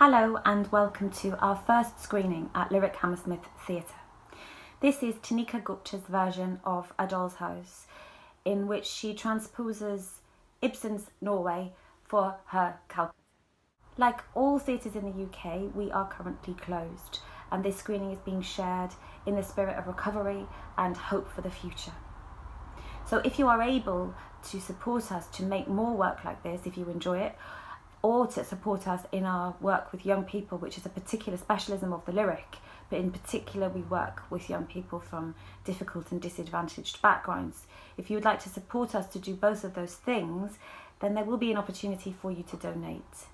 Hello and welcome to our first screening at Lyric Hammersmith Theatre. This is Tanika Gupta's version of A Doll's House, in which she transposes Ibsen's Norway for her Calcutta. Like all theatres in the UK, we are currently closed, and this screening is being shared in the spirit of recovery and hope for the future. So if you are able to support us to make more work like this, if you enjoy it, or to support us in our work with young people, which is a particular specialism of the Lyric, but in particular we work with young people from difficult and disadvantaged backgrounds. If you would like to support us to do both of those things, then there will be an opportunity for you to donate.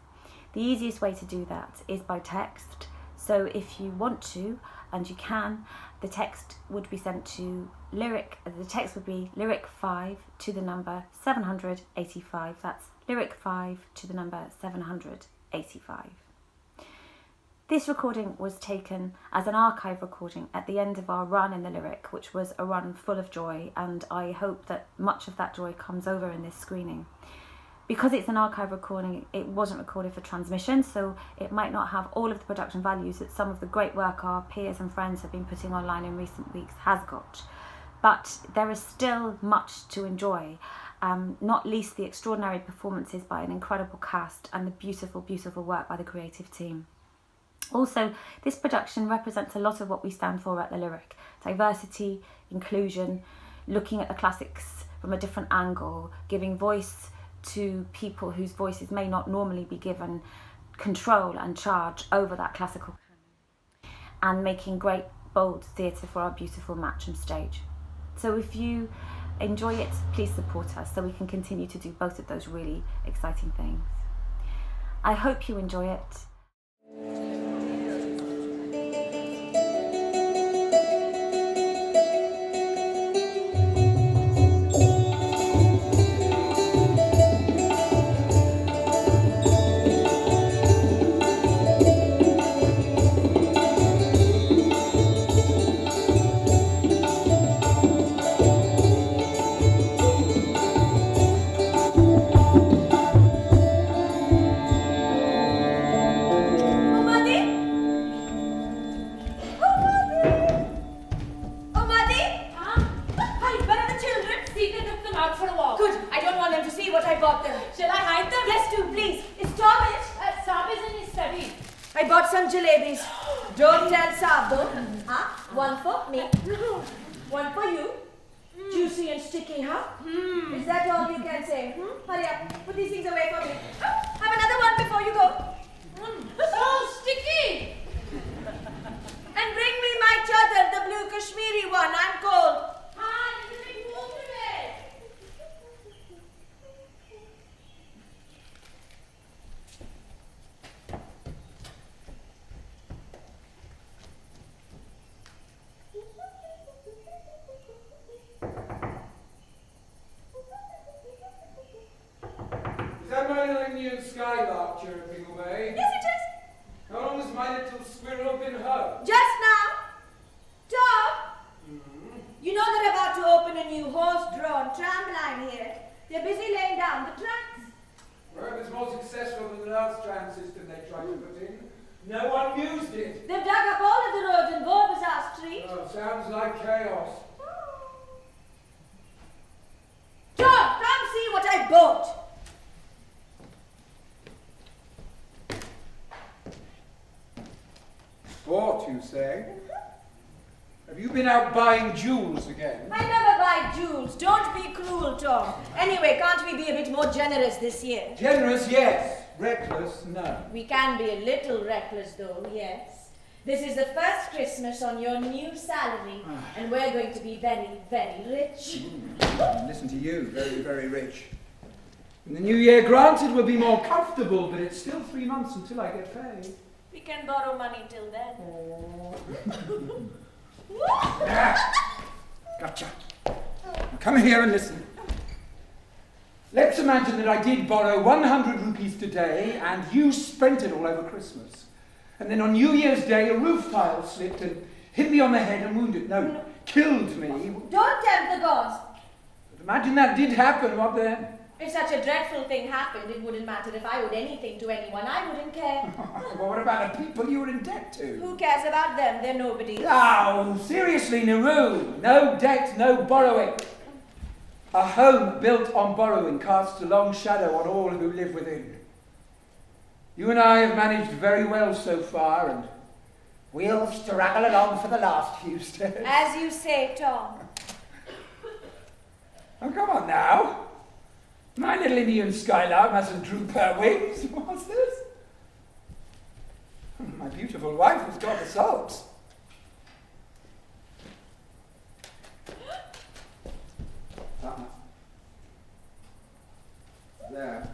The easiest way to do that is by text. So if you want to, and you can, the text would be sent to the text would be Lyric 5 to the number 785. That's Lyric 5 to the number 785. This recording was taken as an archive recording at the end of our run in the Lyric, which was a run full of joy, and I hope that much of that joy comes over in this screening. Because it's an archive recording, it wasn't recorded for transmission, so it might not have all of the production values that some of the great work our peers and friends have been putting online in recent weeks has got. But there is still much to enjoy, not least the extraordinary performances by an incredible cast and the beautiful, beautiful work by the creative team. Also, this production represents a lot of what we stand for at the Lyric: diversity, inclusion, looking at the classics from a different angle, giving voice to people whose voices may not normally be given control and charge over that classical canon, and making great, bold theatre for our beautiful Matcham stage. So if you enjoy it, please support us so we can continue to do both of those really exciting things. I hope you enjoy it. One for me. One for you. Juicy and sticky, huh? Is that all you can say? Hurry up. Put these things away for me. Have another one before you go. So sticky. And bring me my chadar, the blue Kashmiri one. I'm cold. Is that my little Indian skylark chirping away? Yes, it is. How long has my little squirrel been home? Just now. Tom, you know they're about to open a new horse-drawn tramline here. They're busy laying down the tracks. Well, it was more successful than the last tram system they tried to put in. No one used it. They've dug up all of the roads in Beaubazar Street. Oh, sounds like chaos. Tom, come see what I bought. Sport, you say? Have you been out buying jewels again? I never buy jewels. Don't be cruel, Tom. Anyway, can't we be a bit more generous this year? Generous, yes. Reckless, no. We can be a little reckless, though, yes. This is the first Christmas on your new salary, and we're going to be very, very rich. Listen to you, very, very rich. And the new year, granted, will be more comfortable, but it's still 3 months until I get paid. We can borrow money till then. Gotcha. Come here and listen. Let's imagine that I did borrow 100 rupees today and you spent it all over Christmas. And then on New Year's Day, a roof tile slipped and hit me on the head and wounded, killed me. Don't tempt the gods. But imagine that did happen, what then? If such a dreadful thing happened, it wouldn't matter if I owed anything to anyone. I wouldn't care. Well, what about the people you were in debt to? Who cares about them? They're nobody. Oh, seriously, Niru. No debt, no borrowing. A home built on borrowing casts a long shadow on all who live within. You and I have managed very well so far, and we'll struggle along for the last few steps. As you say, Tom. Oh, come on now. My little Indian skylark mustn't droop her wings. What's this? My beautiful wife has got the salts. There.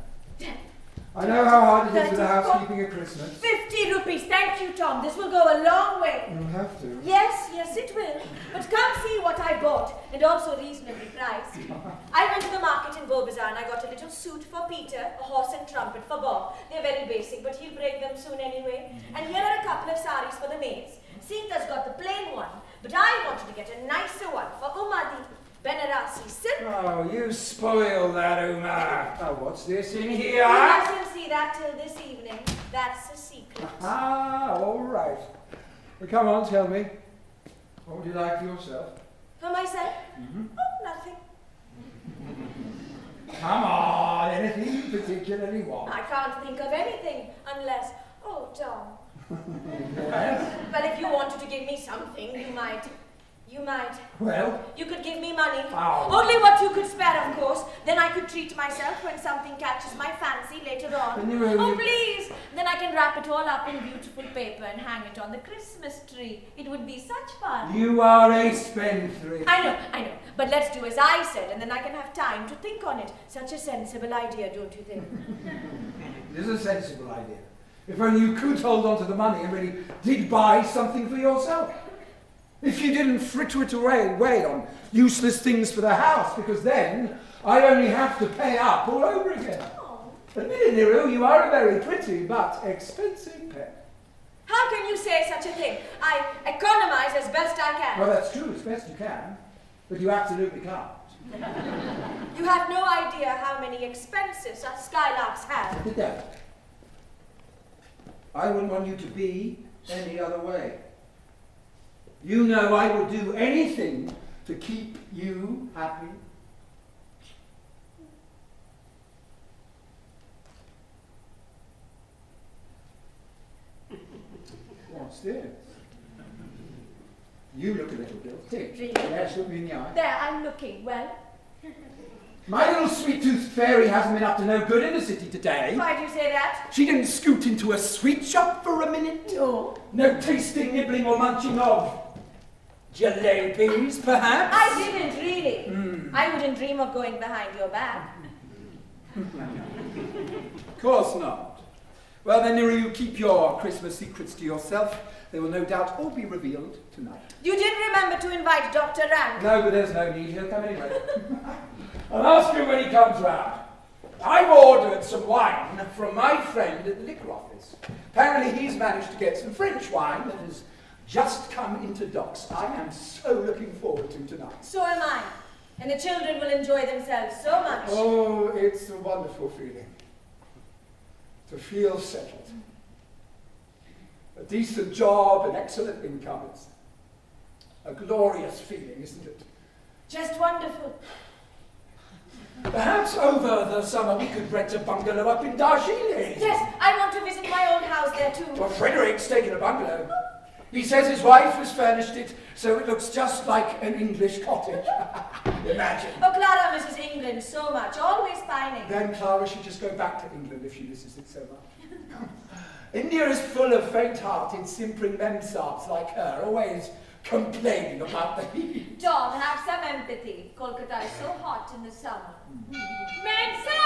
I know how hard it is with the housekeeping at Christmas. 50 rupees. Thank you, Tom. This will go a long way. You'll have to. Yes, it will. But come see what I bought, and also reasonably priced. I went to the market in Beau Bazaar and I got a little suit for Peter, a horse and trumpet for Bob. They're very basic, but he'll break them soon anyway. And here are a couple of saris for the maids. Sita's got the plain one, but I wanted to get a nicer one for Uma the Benarasi silk. Oh, you spoil that, Uma. Oh, what's this in here? You mustn't see that till this evening. That's a secret. Ah, all right. Well, come on, tell me. What would you like for yourself? For myself? Mm-hmm. Oh, nothing. Come on, anything you particularly want? I can't think of anything unless... Oh, Tom. Yes? Well, if you wanted to give me something, you might. Well? You could give me money. Oh. Only what you could spare, of course. Then I could treat myself when something catches my fancy later on. Oh, please! Then I can wrap it all up in beautiful paper and hang it on the Christmas tree. It would be such fun. You are a spendthrift. I know. But let's do as I said, and then I can have time to think on it. Such a sensible idea, don't you think? It is a sensible idea. If only you could hold on to the money and really did buy something for yourself. If you didn't fritter it away on useless things for the house, because then I'd only have to pay up all over again. Oh. Admit it, Niru, you are a very pretty but expensive pet. How can you say such a thing? I economize as best I can. Well, that's true, as best you can, but you absolutely can't. You have no idea how many expenses us skylarks have. Sit down. I wouldn't want you to be any other way. You know I would do anything to keep you happy. What's this? You look a little guilty. Really? Yes, look me in the eye. There, I'm looking. Well? My little sweet-toothed fairy hasn't been up to no good in the city today. Why do you say that? She didn't scoot into a sweet shop for a minute. No. No tasting, nibbling or munching of jalebis, perhaps? I didn't, really. I wouldn't dream of going behind your back. Of course not. Well, then, Niru, you keep your Christmas secrets to yourself. They will no doubt all be revealed tonight. You did remember to invite Dr. Rank. No, but there's no need. He'll come anyway. I'll ask him when he comes round. I've ordered some wine from my friend at the liquor office. Apparently he's managed to get some French wine that has just come into docks. I am so looking forward to tonight. So am I. And the children will enjoy themselves so much. Oh, it's a wonderful feeling. To feel settled. A decent job, an excellent income. It's a glorious feeling, isn't it? Just wonderful. Perhaps over the summer we could rent a bungalow up in Darjeeling. Yes, I want to visit my old house there too. Well, Frederick's taken a bungalow. He says his wife has furnished it so it looks just like an English cottage. Imagine. Oh, Clara misses England so much, always pining. Then Clara should just go back to England if she misses it so much. India is full of faint-hearted, simpering memsahs like her, always complaining about the heat. John, have some empathy. Calcutta is so hot in the summer. Mensa!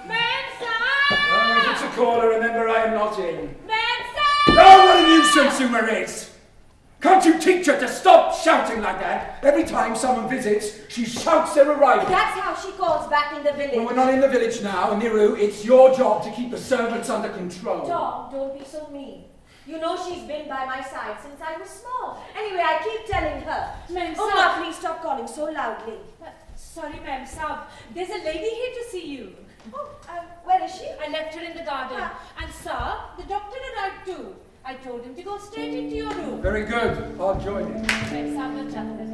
Mensa! Oh, if it's a caller, remember I am not in. Mensa! Oh, what a nuisance Uma is! Can't you teach her to stop shouting like that? Every time someone visits, she shouts their arrival. That's how she calls back in the village. Well, we're not in the village now, Niru. It's your job to keep the servants under control. Tom, don't be so mean. You know she's been by my side since I was small. Anyway, I keep telling her. Mensa. Oh, now please stop calling so loudly. Sorry, ma'am, Sab. There's a lady here to see you. Oh, where is she? I left her in the garden. And sir, the doctor arrived too. I told him to go straight into your room. Very good. I'll join you. Ma'am, Sab, no trouble.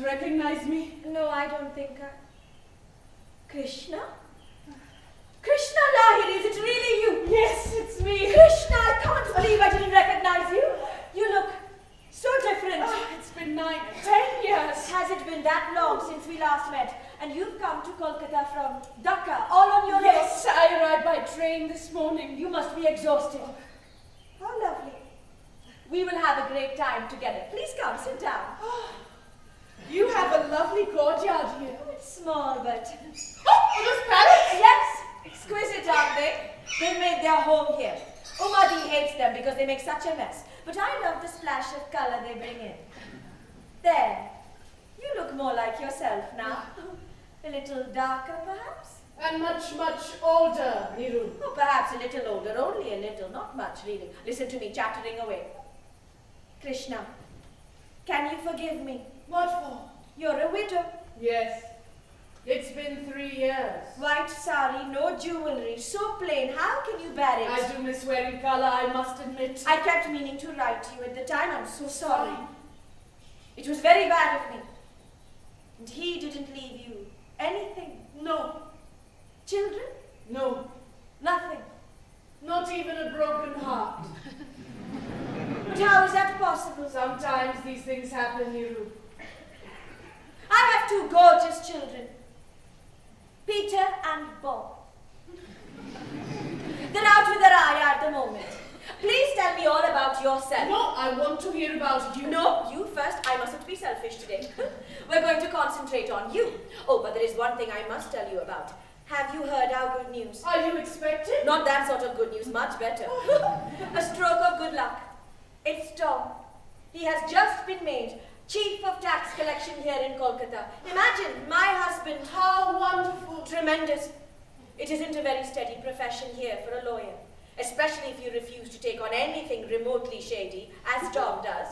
Recognize me? No, I don't think Krishna? Krishna Lahiri, is it really you? Yes, it's me. Krishna, I can't believe I didn't recognize you. You look so different. Oh, it's been 10 years. Has it been that long since we last met? And you've come to Calcutta from Dhaka, all on your own? Yes, I arrived by train this morning. You must be exhausted. How lovely. We will have a great time together. Please come, sit down. You have a lovely courtyard here. It's small, but... Oh, this palace? Yes, exquisite, aren't they? They made their home here. Umadi hates them because they make such a mess. But I love the splash of colour they bring in. There, you look more like yourself now. A little darker, perhaps? And much, much older, Niru. Oh, perhaps a little older, only a little, not much really. Listen to me chattering away. Krishna, can you forgive me? What for? You're a widow. Yes. It's been 3 years. White sari, no jewellery, so plain. How can you bear it? I do miss wearing colour, I must admit. I kept meaning to write to you at the time. I'm so sorry. It was very bad of me. And he didn't leave you anything. No. Children? No. Nothing. Not even a broken heart. But how is that possible? Sometimes these things happen, Niru. I have 2 gorgeous children. Peter and Bob. They're out with their eye at the moment. Please tell me all about yourself. No, I want to hear about you. No, you first. I mustn't be selfish today. We're going to concentrate on you. Oh, but there is one thing I must tell you about. Have you heard our good news? Are you expected? Not that sort of good news, much better. A stroke of good luck. It's Tom. He has just been made Chief of Tax Collection here in Calcutta. Imagine, my husband. How wonderful. Tremendous. It isn't a very steady profession here for a lawyer, especially if you refuse to take on anything remotely shady, as Tom does.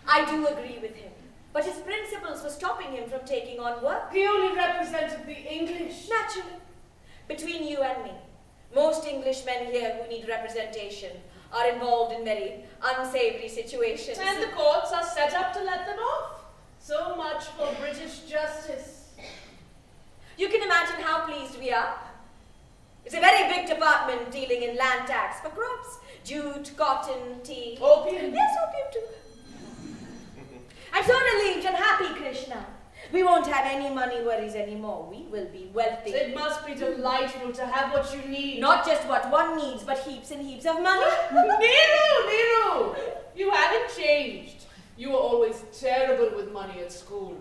I do agree with him, but his principles were stopping him from taking on work. He only represented the English. Naturally. Between you and me, most Englishmen here who need representation are involved in very unsavory situations. And the courts are set up to let them off. So much for British justice. You can imagine how pleased we are. It's a very big department dealing in land tax for crops, jute, cotton, tea. Opium? Yes, opium too. I'm so relieved and happy, Krishna. We won't have any money worries anymore. We will be wealthy. It must be delightful to have what you need. Not just what one needs, but heaps and heaps of money. Niru! You haven't changed. You were always terrible with money at school.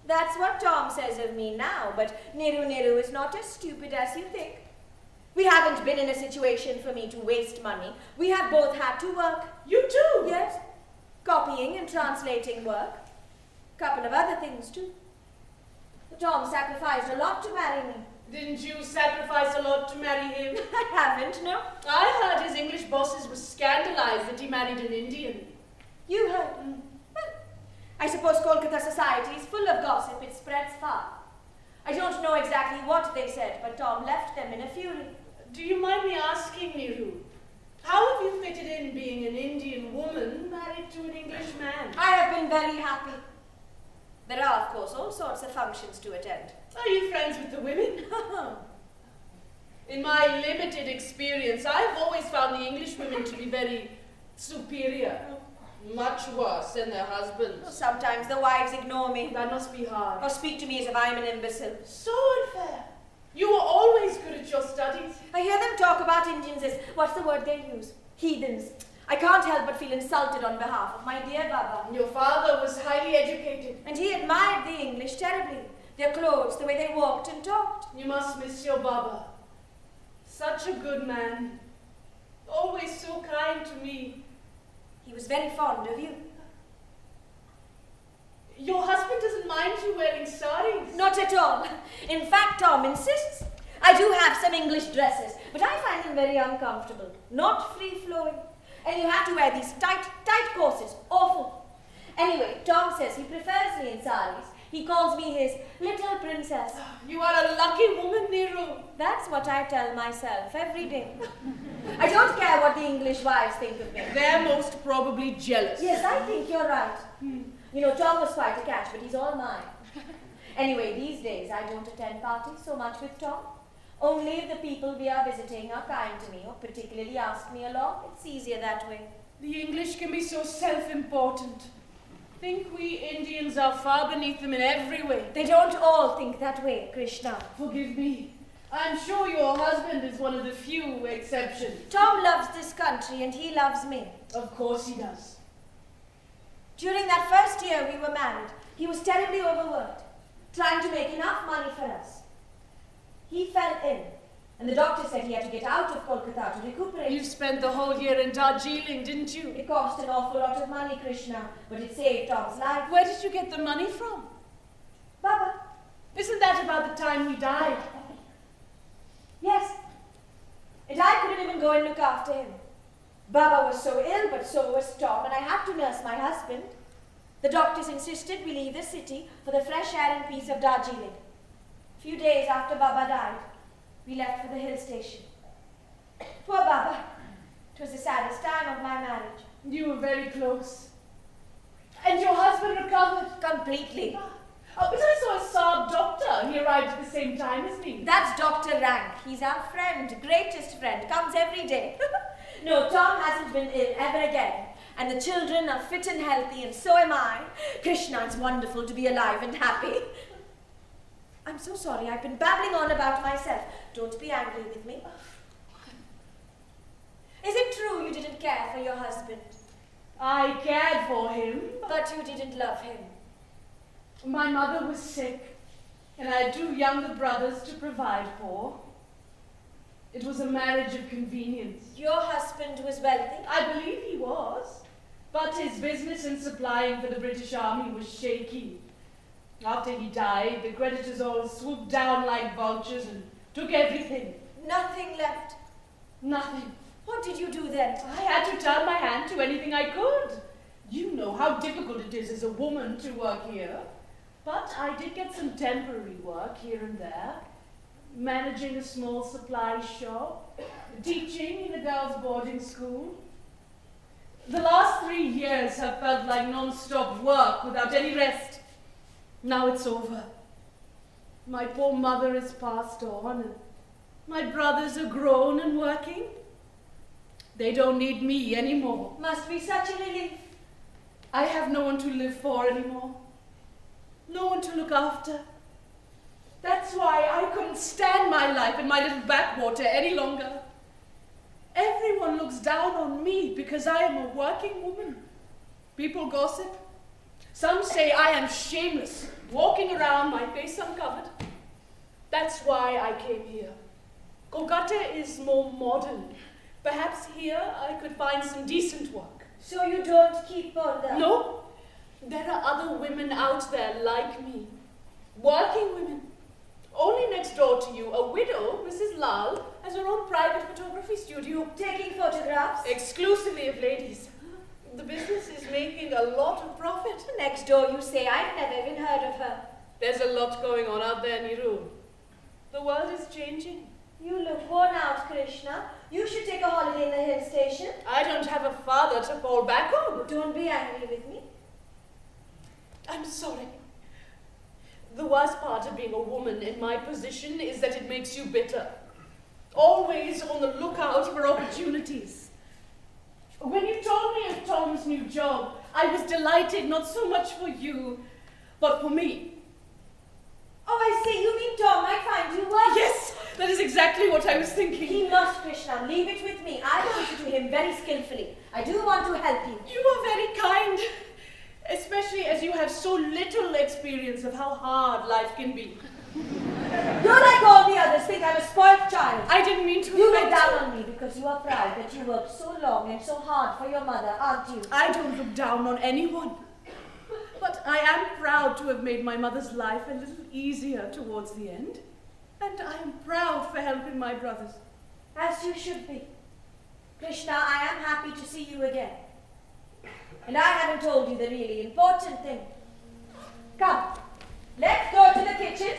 That's what Tom says of me now, but Niru is not as stupid as you think. We haven't been in a situation for me to waste money. We have both had to work. You too? Yes. Copying and translating work. Couple of other things too. Tom sacrificed a lot to marry me. Didn't you sacrifice a lot to marry him? I haven't, no. I heard his English bosses were scandalized that he married an Indian. You heard? Well, I suppose Calcutta society is full of gossip. It spreads far. I don't know exactly what they said, but Tom left them in a fury. Do you mind me asking, Niru, how have you fitted in being an Indian woman married to an English man? I have been very happy. There are, of course, all sorts of functions to attend. Are you friends with the women? In my limited experience, I've always found the English women to be very superior. Much worse than their husbands. Sometimes the wives ignore me. That must be hard. Or speak to me as if I'm an imbecile. So unfair. You were always good at your studies. I hear them talk about Indians as, what's the word they use? Heathens. I can't help but feel insulted on behalf of my dear Baba. Your father was highly educated. And he admired the English terribly. Their clothes, the way they walked and talked. You must miss your Baba. Such a good man. Always so kind to me. He was very fond of you. Your husband doesn't mind you wearing saris? Not at all. In fact, Tom insists. I do have some English dresses, but I find them very uncomfortable. Not free-flowing. And you have to wear these tight corsets. Awful. Anyway, Tom says he prefers me in saris. He calls me his little princess. You are a lucky woman, Niru. That's what I tell myself every day. I don't care what the English wives think of me. They're most probably jealous. Yes, I think you're right. You know, Tom was quite a catch, but he's all mine. Anyway, these days I don't attend parties so much with Tom. Only if the people we are visiting are kind to me or particularly ask me along. It's easier that way. The English can be so self-important. Think we Indians are far beneath them in every way. They don't all think that way, Krishna. Forgive me. I'm sure your husband is one of the few exceptions. Tom loves this country and he loves me. Of course he does. During that first year we were married, he was terribly overworked, trying to make enough money for us. He fell ill, and the doctor said he had to get out of Calcutta to recuperate. You spent the whole year in Darjeeling, didn't you? It cost an awful lot of money, Krishna, but it saved Tom's life. Where did you get the money from? Baba. Isn't that about the time he died? Yes. And I couldn't even go and look after him. Baba was so ill, but so was Tom, and I had to nurse my husband. The doctors insisted we leave the city for the fresh air and peace of Darjeeling. A few days after Baba died, we left for the hill station. Poor Baba. It was the saddest time of my marriage. You were very close. And your husband recovered? Completely. Oh, but I saw a Saab doctor. He arrived at the same time as me. That's Dr. Rank. He's our friend, greatest friend. Comes every day. No, Tom hasn't been ill ever again. And the children are fit and healthy, and so am I. Krishna, it's wonderful to be alive and happy. I'm so sorry, I've been babbling on about myself. Don't be angry with me. Is it true you didn't care for your husband? I cared for him. But you didn't love him. My mother was sick, and I had 2 younger brothers to provide for. It was a marriage of convenience. Your husband was wealthy? I believe he was. But his business in supplying for the British Army was shaky. After he died, the creditors all swooped down like vultures and took everything. Nothing left. Nothing. What did you do then? I had to turn my hand to anything I could. You know how difficult it is as a woman to work here. But I did get some temporary work here and there. Managing a small supply shop, teaching in a girls' boarding school. The last 3 years have felt like non-stop work without any rest. Now it's over. My poor mother has passed on, and my brothers are grown and working. They don't need me anymore. Must be such a relief. I have no one to live for anymore. No one to look after. That's why I couldn't stand my life in my little backwater any longer. Everyone looks down on me because I am a working woman. People gossip. Some say I am shameless, walking around my face uncovered. That's why I came here. Calcutta is more modern. Perhaps here I could find some decent work. So you don't keep on that? No. There are other women out there like me. Working women. Only next door to you, a widow, Mrs Lal, has her own private photography studio. Taking photographs? Exclusively of ladies. The business is making a lot of profit. Next door, you say. I've never even heard of her. There's a lot going on out there, Niru. The world is changing. You look worn out, Krishna. You should take a holiday in the hill station. I don't have a father to fall back on. Don't be angry with me. I'm sorry. The worst part of being a woman in my position is that it makes you bitter. Always on the lookout for opportunities. When you told me of Tom's new job, I was delighted not so much for you, but for me. Oh, I see. You mean Tom might find you work? Yes, that is exactly what I was thinking. He must, Krishna. Leave it with me. I will put it to him very skillfully. I do want to help you. You are very kind, especially as you have so little experience of how hard life can be. You, like all the others, think I'm a spoiled child. I didn't mean to You look offend down on me because you are proud that you worked so long and so hard for your mother, aren't you? I don't look down on anyone. But I am proud to have made my mother's life a little easier towards the end. And I am proud for helping my brothers. As you should be. Krishna, I am happy to see you again. And I haven't told you the really important thing. Come, let's go to the kitchen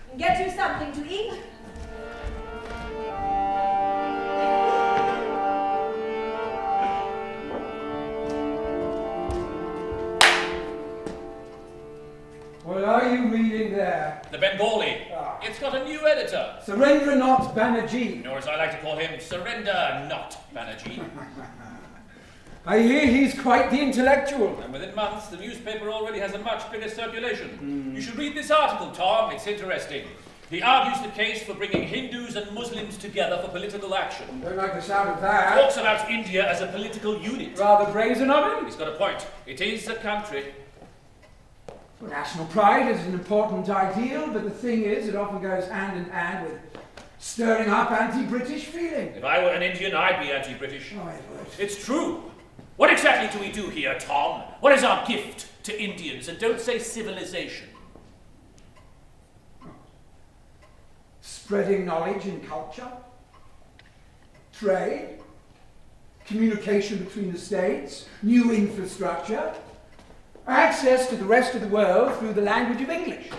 and get you something to eat. What are you reading there? The Bengali. It's got a new editor. Surrender not Banerjee. Or as I like to call him, Surrender Not Banerjee. I hear he's quite the intellectual. And within months, the newspaper already has a much bigger circulation. You should read this article, Tom. It's interesting. He argues the case for bringing Hindus and Muslims together for political action. Don't like the sound of that. Talks about India as a political unit. Rather brazen of him. He's got a point. It is a country. Well, national pride is an important ideal, but the thing is, it often goes hand in hand with stirring up anti-British feeling. If I were an Indian, I'd be anti-British. Oh, it would. It's true. What exactly do we do here, Tom? What is our gift to Indians? And don't say civilization. Spreading knowledge and culture, trade, communication between the states, new infrastructure, access to the rest of the world through the language of English.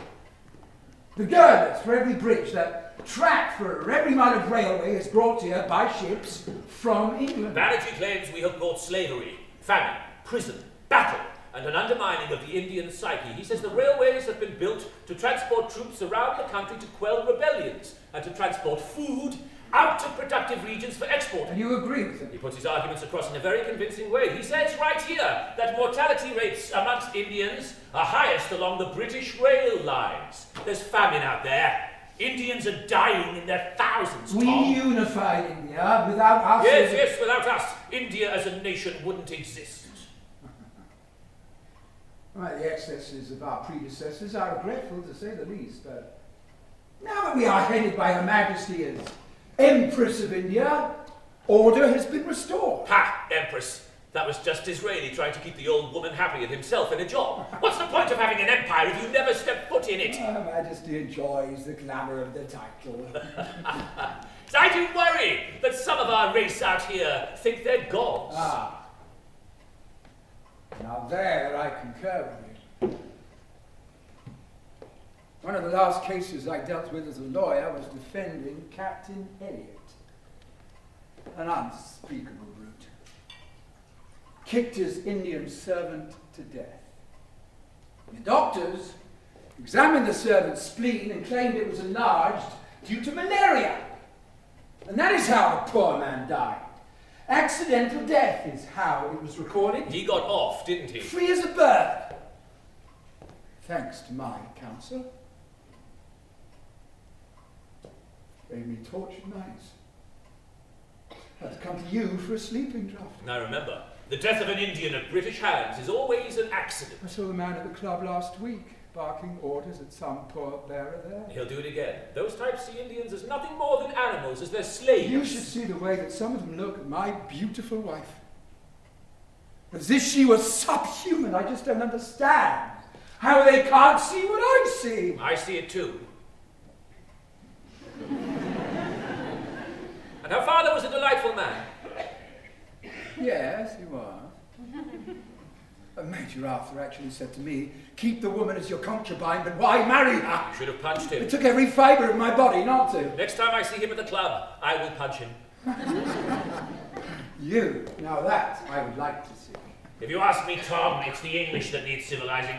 The girders for every bridge, that track for every mile of railway is brought here by ships from England. Masterji claims we have brought slavery, famine, prison, battle, and an undermining of the Indian psyche. He says the railways have been built to transport troops around the country to quell rebellions and to transport food out to productive regions for export. And you agree with him? He puts his arguments across in a very convincing way. He says right here that mortality rates amongst Indians are highest along the British rail lines. There's famine out there. Indians are dying in their thousands, Tom. We unified India without us. Yes, without us, India as a nation wouldn't exist. Right, the excesses of our predecessors are regretful, to say the least, but now that we are headed by Her Majesty as Empress of India, order has been restored. Ha! Empress. That was just Disraeli trying to keep the old woman happy and himself in a job. What's the point of having an empire if you never step foot in it? Her Majesty enjoys the glamour of the title. I do worry that some of our race out here think they're gods. Ah. Now there I concur with you. One of the last cases I dealt with as a lawyer was defending Captain Elliot. An unspeakable brute. Kicked his Indian servant to death. The doctors examined the servant's spleen and claimed it was enlarged due to malaria. And that is how the poor man died. Accidental death is how it was recorded. He got off, didn't he? Free as a bird. Thanks to my counsel. Gave me tortured nights. Had to come to you for a sleeping draught. Now remember, the death of an Indian at British hands is always an accident. I saw the man at the club last week, barking orders at some poor bearer there. He'll do it again. Those types see Indians as nothing more than animals, as their slaves. You should see the way that some of them look at my beautiful wife. As if she was subhuman. I just don't understand how they can't see what I see. I see it too. And her father was a delightful man. Yes, he was. Major Arthur actually said to me, keep the woman as your concubine, but why marry her? You should have punched him. It took every fibre of my body not to. Next time I see him at the club, I will punch him. You, now that I would like to see. If you ask me, Tom, it's the English that need civilizing.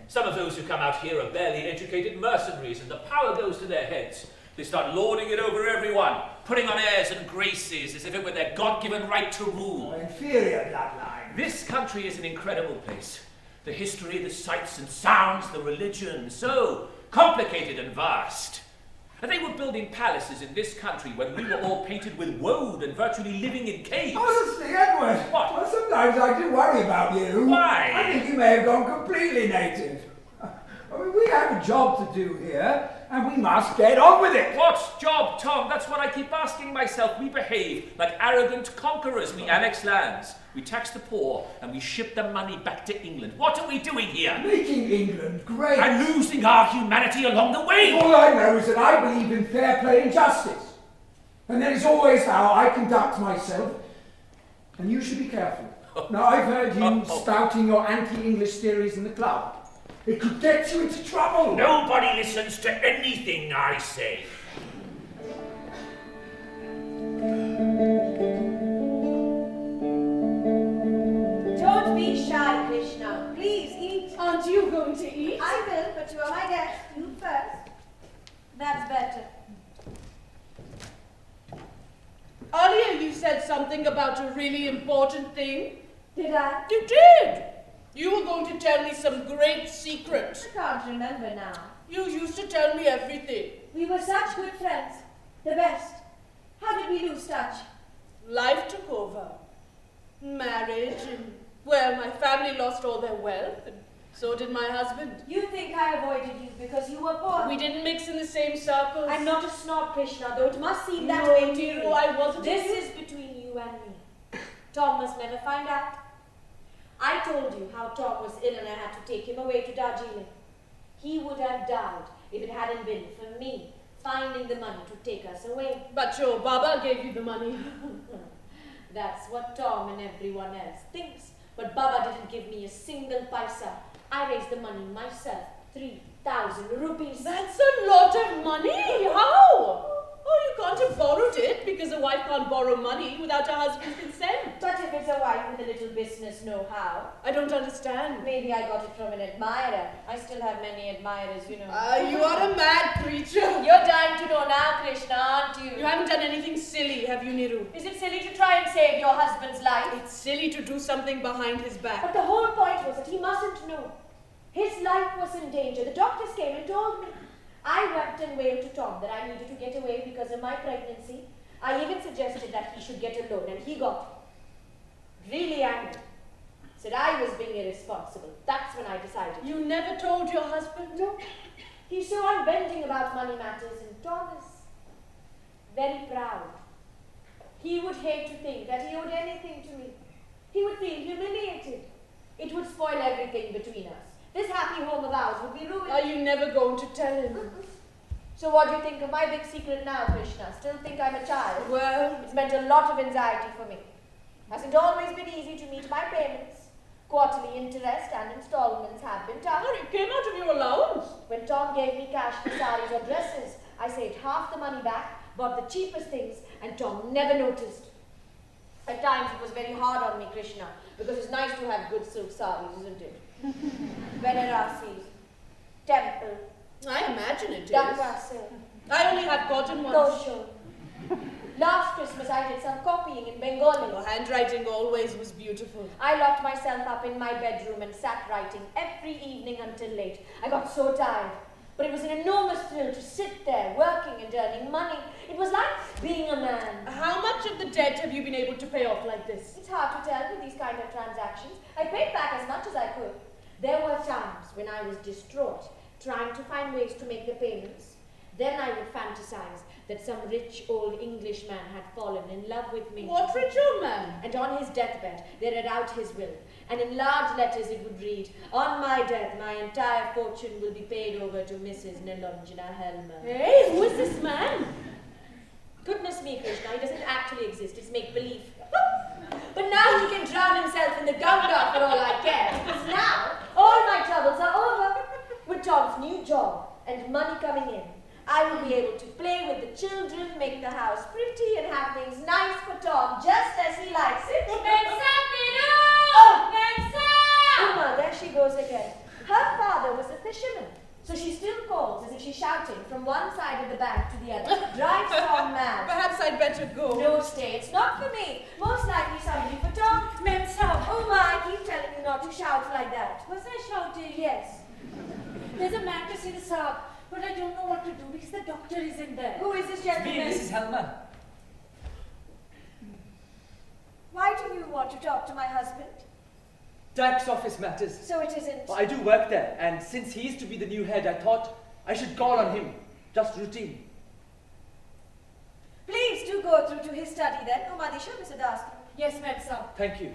Some of those who come out here are barely educated mercenaries, and the power goes to their heads. They start lording it over everyone, putting on airs and graces as if it were their God-given right to rule. Inferior bloodline. This country is an incredible place. The history, the sights and sounds, the religion, so complicated and vast. And they were building palaces in this country when we were all painted with woad and virtually living in caves. Honestly, Edward. What? Well, sometimes I do worry about you. Why? I think you may have gone completely native. I mean, we have a job to do here, And we must get on with it. What job, Tom? That's what I keep asking myself. We behave like arrogant conquerors. We annex lands, we tax the poor, and we ship the money back to England. What are we doing here? Making England great. And losing our humanity along the way. All I know is that I believe in fair play and justice. And that is always how I conduct myself. And you should be careful. Now, I've heard you spouting your anti-English theories in the club. It could get you into trouble. Nobody listens to anything I say. Don't be shy, Krishna. Please eat. Aren't you going to eat? I will, but you are my guest. You first. That's better. Earlier you said something about a really important thing. Did I? You did. You were going to tell me some great secret. I can't remember now. You used to tell me everything. We were such good friends. The best. How did we lose touch? Life took over. Marriage and, well, my family lost all their wealth and so did my husband. You think I avoided you because you were poor? We didn't mix in the same circles. I'm not a snob, Krishna, though it must seem that No, way to Niru, you. I wasn't. This is between you and me. Tom must never find out. I told you how Tom was ill and I had to take him away to Darjeeling. He would have died if it hadn't been for me finding the money to take us away. But your Baba gave you the money. That's what Tom and everyone else thinks. But Baba didn't give me a single paisa. I raised the money myself. 3,000 rupees. That's a lot of money. How? Oh, you can't have borrowed it because a wife can't borrow money without her husband's consent. But if it's a wife with a little business know-how. I don't understand. Maybe I got it from an admirer. I still have many admirers, you know. You are a mad creature. You're dying to know now, Krishna, aren't you? You haven't done anything silly, have you, Niru? Is it silly to try and save your husband's life? It's silly to do something behind his back. But the whole point was that he mustn't know. His life was in danger. The doctors came and told me. I wept and wailed to Tom that I needed to get away because of my pregnancy. I even suggested that he should get a loan, and he got really angry. Said I was being irresponsible. That's when I decided. You never told your husband? No. He's so unbending about money matters, and Tom is very proud. He would hate to think that he owed anything to me. He would feel humiliated. It would spoil everything between us. This happy home of ours would be ruined. Are you never going to tell him? So what do you think of my big secret now, Krishna? Still think I'm a child? Well, It's meant a lot of anxiety for me. Hasn't always been easy to meet my payments. Quarterly interest and installments have been tough. it came out of your allowance. When Tom gave me cash for saris or dresses, I saved half the money back, bought the cheapest things, and Tom never noticed. At times it was very hard on me, Krishna, because it's nice to have good silk saris, isn't it? Banarasi, temple, I imagine it is. Dhaka silk, I only have cotton ones. Kosho. Last Christmas I did some copying in Bengali. Your handwriting always was beautiful. I locked myself up in my bedroom and sat writing every evening until late. I got so tired. But it was an enormous thrill to sit there working and earning money. It was like being a man. How much of the debt have you been able to pay off like this? It's hard to tell with these kind of transactions. I paid back as much as I could. There were times when I was distraught, trying to find ways to make the payments. Then I would fantasize that some rich old Englishman had fallen in love with me. What rich old man? And on his deathbed, they read out his will. And in large letters it would read, "On my death, my entire fortune will be paid over to Mrs. Nilonjana Helmer." Hey, who is this man? Goodness me, Krishna, he doesn't actually exist. It's make-believe. But now he can drown himself in the Ganga for all I care. Because now, all my troubles are over. With Tom's new job and money coming in, I will be able to play with the children, make the house pretty, and have things nice for Tom, just as he likes it. Uma, there she goes again. Her father was a fisherman, so she still calls as if she's shouting from one side of the bank to the other. Drives Tom mad. Perhaps I'd better go. No, stay. It's not for me. Most likely somebody for Tom. Uma, I keep telling you not to shout like that. Was I shouting? Yes. There's a man to see the Saab, but I don't know what to do because the doctor is in there. Who is this gentleman? Mrs. Helmer. Why do you want to talk to my husband? Tax office matters. So it isn't. I do work there, and since he's to be the new head, I thought I should call on him. Just routine. Please do go through to his study then. Oh, Madisha, Mr. Das. Yes, ma'am, sir. Thank you.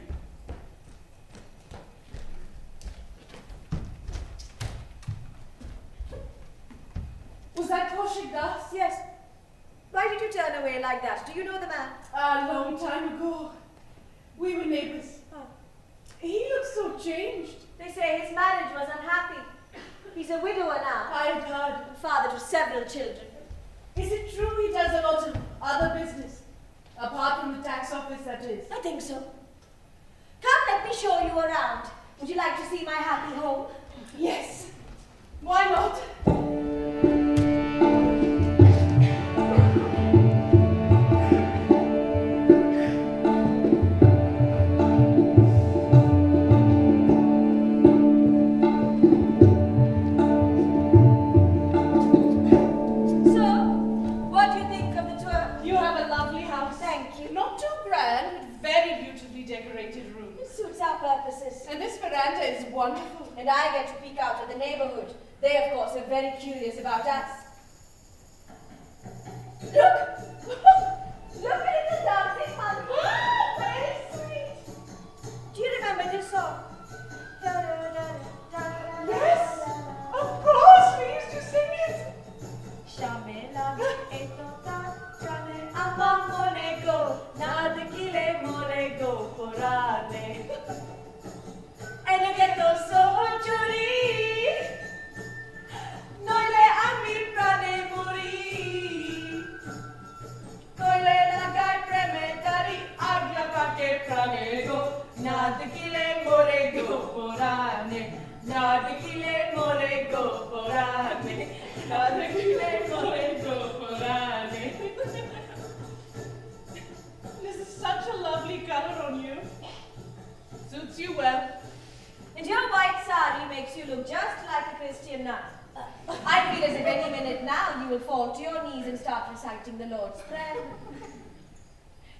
Was that Kaushik Das? Yes. Why did you turn away like that? Do you know the man? A long time ago. We were neighbors. Oh. He looks so changed. They say his marriage was unhappy. He's a widower now. I've heard. And father to several children. Is it true he does a lot of other business? Apart from the tax office, that is. I think so. Come, let me show you around. Would you like to see my happy home? Yes. Why not? Decorated rooms. It suits our purposes. And this veranda is wonderful. And I get to peek out at the neighborhood. They, of course, are very curious about us. Look! Look at the dancing monkey. Very sweet. Do you remember this song? Yes! Of course! We used to sing it. This is such a lovely color on you. Suits you well. And your white sari makes you look just like a Christian nun. I feel as if any minute now you will fall to your knees and start reciting the Lord's Prayer.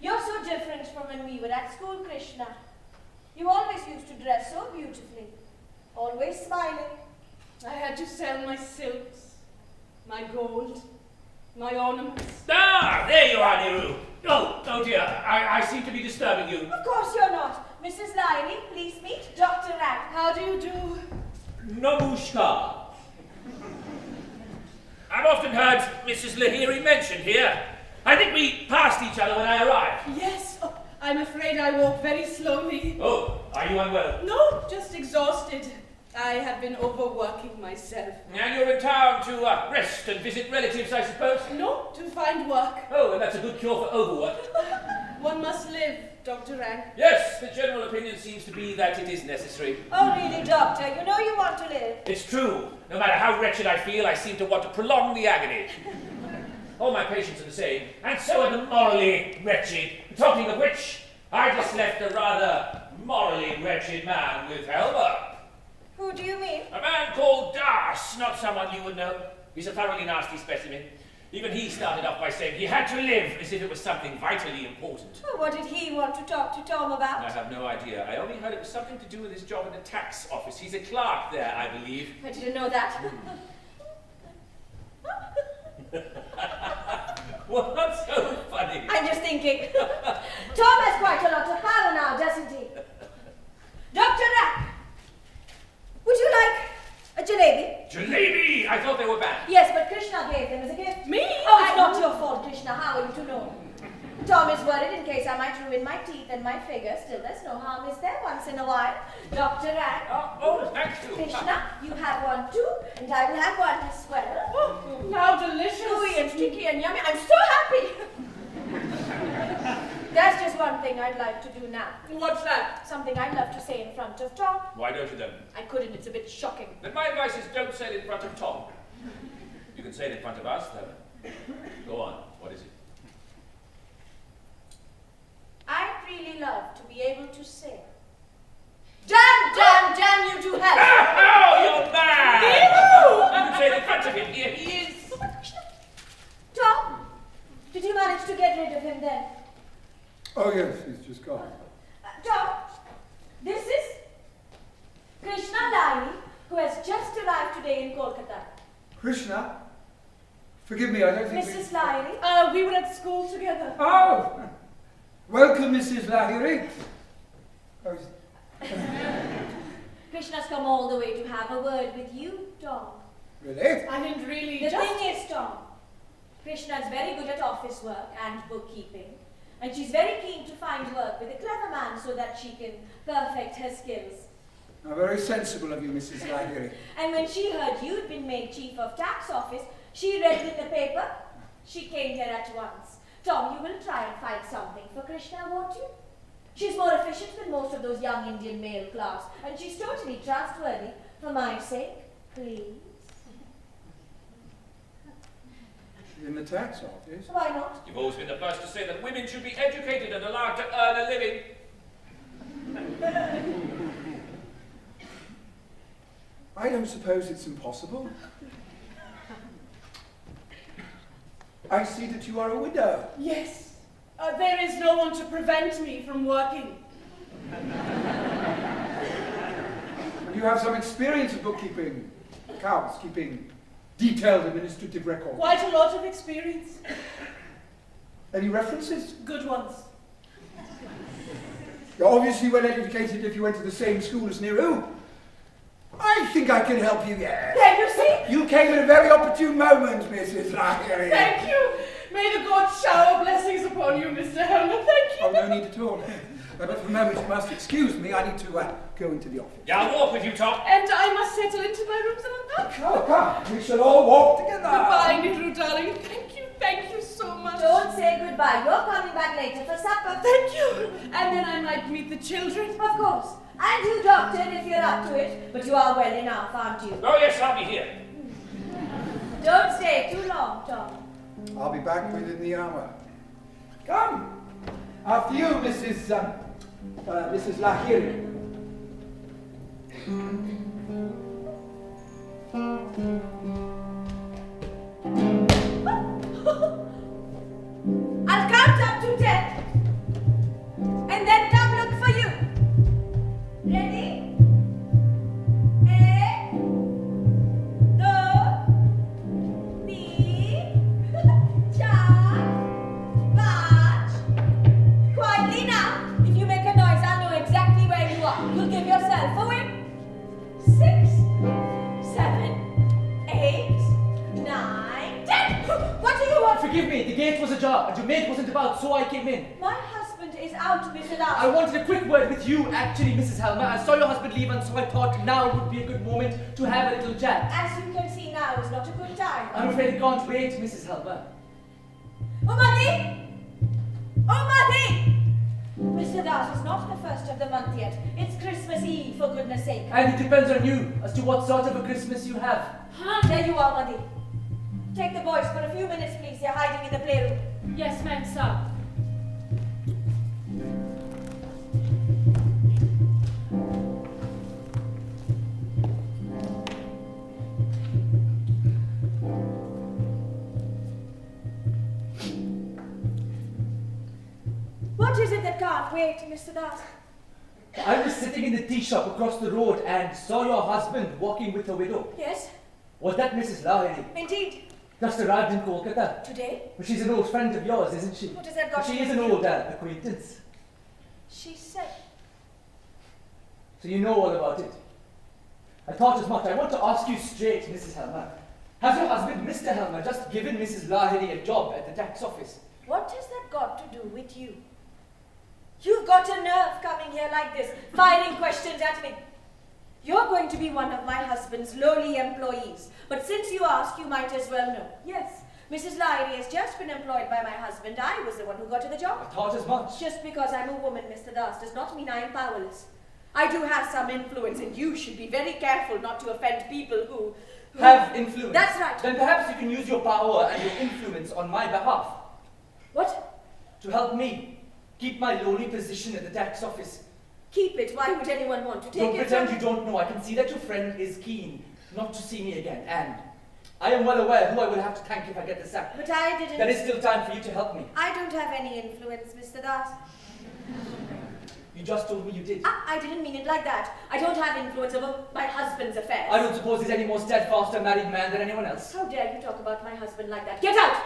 You're so different from when we were at school, Krishna. You always used to dress so beautifully, always smiling. I had to sell my silks, my gold, my ornaments. Ah, there you are, Niru. Oh dear, I seem to be disturbing you. Of course you're not. Mrs. Lahiri, please meet Dr. Rank. How do you do? Namaskar. I've often heard Mrs. Lahiri mentioned here. I think we passed each other when I arrived. Yes. Oh, I'm afraid I walk very slowly. Oh, are you unwell? No, just exhausted. I have been overworking myself. And you're in town to rest and visit relatives, I suppose? No, to find work. Oh, well, that's a good cure for overwork. One must live, Dr. Rank. Yes, the general opinion seems to be that it is necessary. Oh, really, Doctor? You know you want to live. It's true. No matter how wretched I feel, I seem to want to prolong the agony. All my patients are the same, and so are the morally wretched. Talking of which, I just left a rather morally wretched man with Helmer. Who do you mean? A man called Das, not someone you would know. He's a thoroughly nasty specimen. Even he started off by saying he had to live as if it was something vitally important. Oh, what did he want to talk to Tom about? I have no idea. I only heard it was something to do with his job in the tax office. He's a clerk there, I believe. I didn't know that. What's so funny? I'm just thinking. Tom has quite a lot of power now, doesn't he? Dr. Rack, would you like a jalebi? Jalebi! I thought they were bad. Yes, but Krishna gave them as a gift. Me? Oh, it's not your fault, Krishna. How are you to know? Tom is worried in case I might ruin my teeth and my figure. Still, there's no harm, is there, once in a while? Dr. Rack. Oh, thank you. Krishna, you have one too, and I will have one as well. Oh, how delicious. Gooey and sticky and yummy. I'm so happy. There's just one thing I'd like to do now. What's that? Something I'd love to say in front of Tom. Why don't you then? I couldn't, it's a bit shocking. Then my advice is don't say it in front of Tom. You can say it in front of us, though. Go on. What is it? I'd really love to be able to sing. Damn you to hell! Oh, you're mad! You can say it in front of him. Here he is. Tom, did you manage to get rid of him then? Oh, yes, he's just gone. Tom, this is Krishna Lahiri, who has just arrived today in Calcutta. Krishna? Forgive me, I don't think Mrs. Lahiri? We were at school together. Oh! Welcome, Mrs. Lahiri. Oh, Krishna's come all the way to have a word with you, Tom. really? I didn't really The thing is, Tom, Krishna's very good at office work and bookkeeping, and she's very keen to find work with a clever man so that she can perfect her skills. Now, very sensible of you, Mrs. Lahiri. And when she heard you'd been made chief of tax office, she read it in the paper. She came here at once. Tom, you will try and find something for Krishna, won't you? She's more efficient than most of those young Indian male class, and she's totally trustworthy. For my sake, please. In the tax office? Why not? You've always been the first to say that women should be educated and allowed to earn a living. I don't suppose it's impossible. I see that you are a widow. Yes. There is no one to prevent me from working. You have some experience of bookkeeping, accounts, keeping detailed administrative records. Quite a lot of experience. Any references? Good ones. You're obviously well educated if you went to the same school as Niru. I think I can help you, yes. There you see? You came at a very opportune moment, Mrs. Lahiri. Thank you. May the gods shower blessings upon you, Mr. Helmer. Thank you. Oh, no need at all. But for a moment, you must excuse me. I need to go into the office. Yeah, I'll walk with you, Tom. And I must settle into my rooms and unpack. Oh, come. We shall all walk together. Goodbye, Niru, darling. Thank you so much. Don't say goodbye. You're coming back later for supper. Thank you. And then I might meet the children. Of course. And you, Doctor, if you're up to it. But you are well enough, aren't you? Oh, yes, I'll be here. Don't stay too long, Tom. I'll be back within the hour. Come. After you, Mrs. Lahiri. I'll count up to 10. And then come look for you. Ready? 1, 2, 3, 4, 5. Quietly now. If you make a noise, I'll know exactly where you are. You'll give yourself away. 6, 7, 8, 9, 10. What do you want? Forgive me, the gate was ajar and your maid wasn't about, so I came in. My husband is out, Mr. Last. I wanted a quick word with you, actually, Mrs. Helmer. I saw your husband leave, and so I thought now would be a good moment to have a little chat. As you can see now is not a good time. I'm afraid I can't wait, Mrs. Helmer. Umadi! Umadi! Mr. Das, it's not the first of the month yet. It's Christmas Eve, for goodness sake. And it depends on you as to what sort of a Christmas you have. There you are, Umadi. Take the boys for a few minutes, please. They're hiding in the playroom. Yes, ma'am, sir. What is it that can't wait, Mr. Das? I was sitting in the tea shop across the road and saw your husband walking with a widow. Yes, Was that Mrs. Lahiri? indeed. Just arrived in Calcutta. Today? But she's an old friend of yours, isn't she? What has that got to She do is with an you? old acquaintance. She said. So you know all about it. I thought as much. I want to ask you straight, Mrs. Helmer. Has your husband, Mr. Helmer, just given Mrs. Lahiri a job at the tax office? What has that got to do with you? You've got a nerve coming here like this, firing questions at me. You're going to be one of my husband's lowly employees. But since you ask, you might as well know. Yes, Mrs. Lahiri has just been employed by my husband. I was the one who got her the I job. thought as much. Just because I'm a woman, Mr. Das, does not mean I'm powerless. I do have some influence, and you should be very careful not to offend people who Have influence. That's right. Then perhaps you can use your power and your influence on my behalf What? to help me keep my lowly position at the tax office. Keep it. Why would anyone want to take Don't it pretend from you don't know. I can see that your friend is keen not to see me again, and I am well aware who I will have to thank if I get the sack. But I didn't. There is still time for you to help me. I don't have any influence, Mr. Das. You just told me you did. I didn't mean it like that. I don't have influence over my husband's affairs. I don't suppose he's any more steadfast a married man than anyone else. How dare you talk about my husband like that? Get out!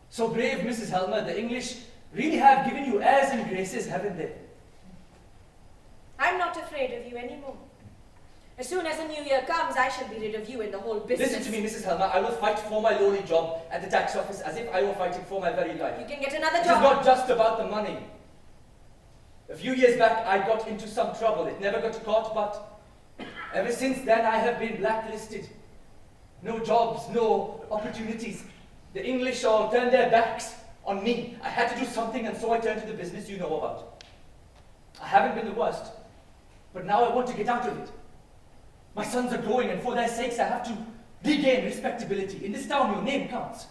So brave, Mrs. Helmer, the English really have given you airs and graces, haven't they? I'm not afraid of you anymore. As soon as the new year comes, I shall be rid of you and the whole business. Listen to me, Mrs. Helmer. I will fight for my lowly job at the tax office as if I were fighting for my very life. You can get another It's job. not just about the money. A few years back, I got into some trouble. It never got caught, but ever since then, I have been blacklisted. No jobs, no opportunities. The English all turned their backs on me. I had to do something, and so I turned to the business you know about. I haven't been the worst, but now I want to get out of it. My sons are growing, and for their sakes, I have to regain respectability. In this town, your name counts.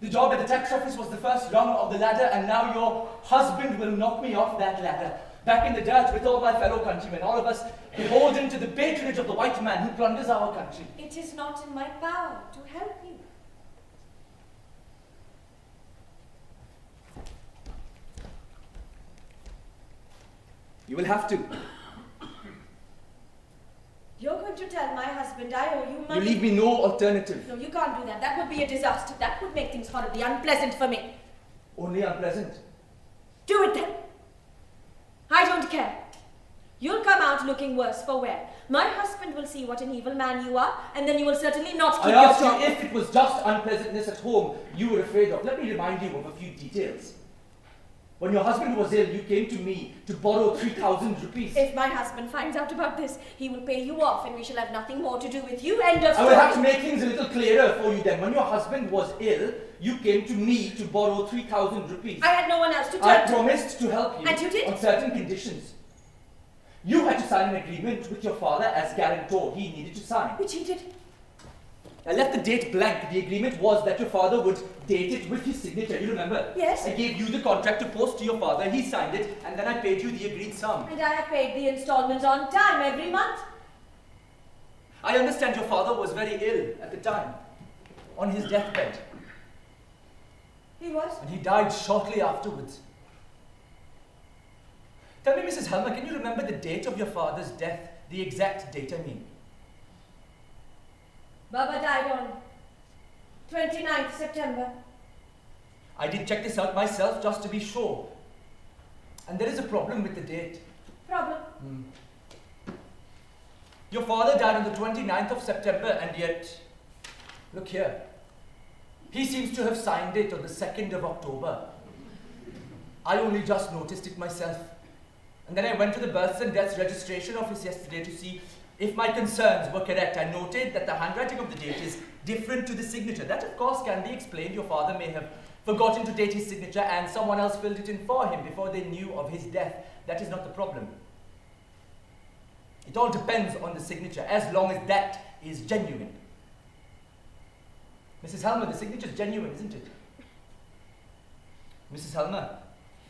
The job at the tax office was the first rung of the ladder, and now your husband will knock me off that ladder. Back in the dirt with all my fellow countrymen, all of us beholden to the patronage of the white man who plunders our country. It is not in my power to help you. You will have to. You're going to tell my husband I owe you money. You leave me no alternative. No, you can't do that. That would be a disaster. That would make things horribly unpleasant for me. Only unpleasant. Do it then. I don't care. You'll come out looking worse for wear. My husband will see what an evil man you are, and then you will certainly not keep I your asked job. you if it was just unpleasantness at home you were afraid of. Let me remind you of a few details. When your husband was ill, you came to me to borrow 3,000 rupees. If my husband finds out about this, he will pay you off and we shall have nothing more to do with you. End of I story. will have to make things a little clearer for you then. When your husband was ill, you came to me to borrow 3,000 rupees. I had no one else to I turn to. promised to help you. And you did? On certain conditions. You had to sign an agreement with your father as guarantor. He needed to sign. Which he did. I left the date blank. The agreement was that your father would date it with his signature. You remember? Yes. I gave you the contract to post to your father. He signed it, and then I paid you the agreed sum. And I have paid the installments on time every month. I understand your father was very ill at the time, on his deathbed, He was. and he died shortly afterwards. Tell me, Mrs. Helmer, can you remember the date of your father's death? The exact date, I mean. Baba died on 29th September. I did check this out myself just to be sure. And there is a problem with the date. Problem. Your father died on the 29th of September, and yet, look here. He seems to have signed it on the 2nd of October. I only just noticed it myself. And then I went to the births and deaths registration office yesterday to see if my concerns were correct. I noted that the handwriting of the date is different to the signature. That, of course, can be explained. Your father may have forgotten to date his signature and someone else filled it in for him before they knew of his death. That is not the problem. It all depends on the signature, as long as that is genuine. Mrs. Helmer, the signature is genuine, isn't it? Mrs. Helmer?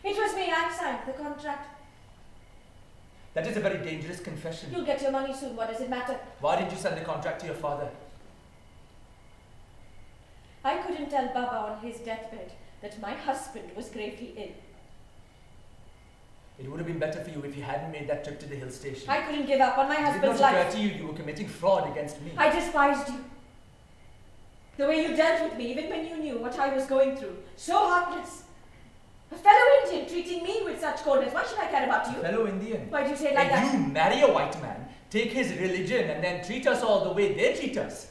It was me. I signed the contract. That is a very dangerous confession. You'll get your money soon. What does it matter? Why didn't you send the contract to your father? I couldn't tell Baba on his deathbed that my husband was gravely ill. It would have been better for you if you hadn't made that trip to the hill station. I couldn't give up on my Did it husband's not occur life. to you you were committing fraud against me? I despised you. The way you dealt with me, even when you knew what I was going through. So heartless. A fellow Indian treating me with such coldness. Why should I care about you? Fellow Indian. Why do you say it like And that? you marry a white man, take his religion, and then treat us all the way they treat us.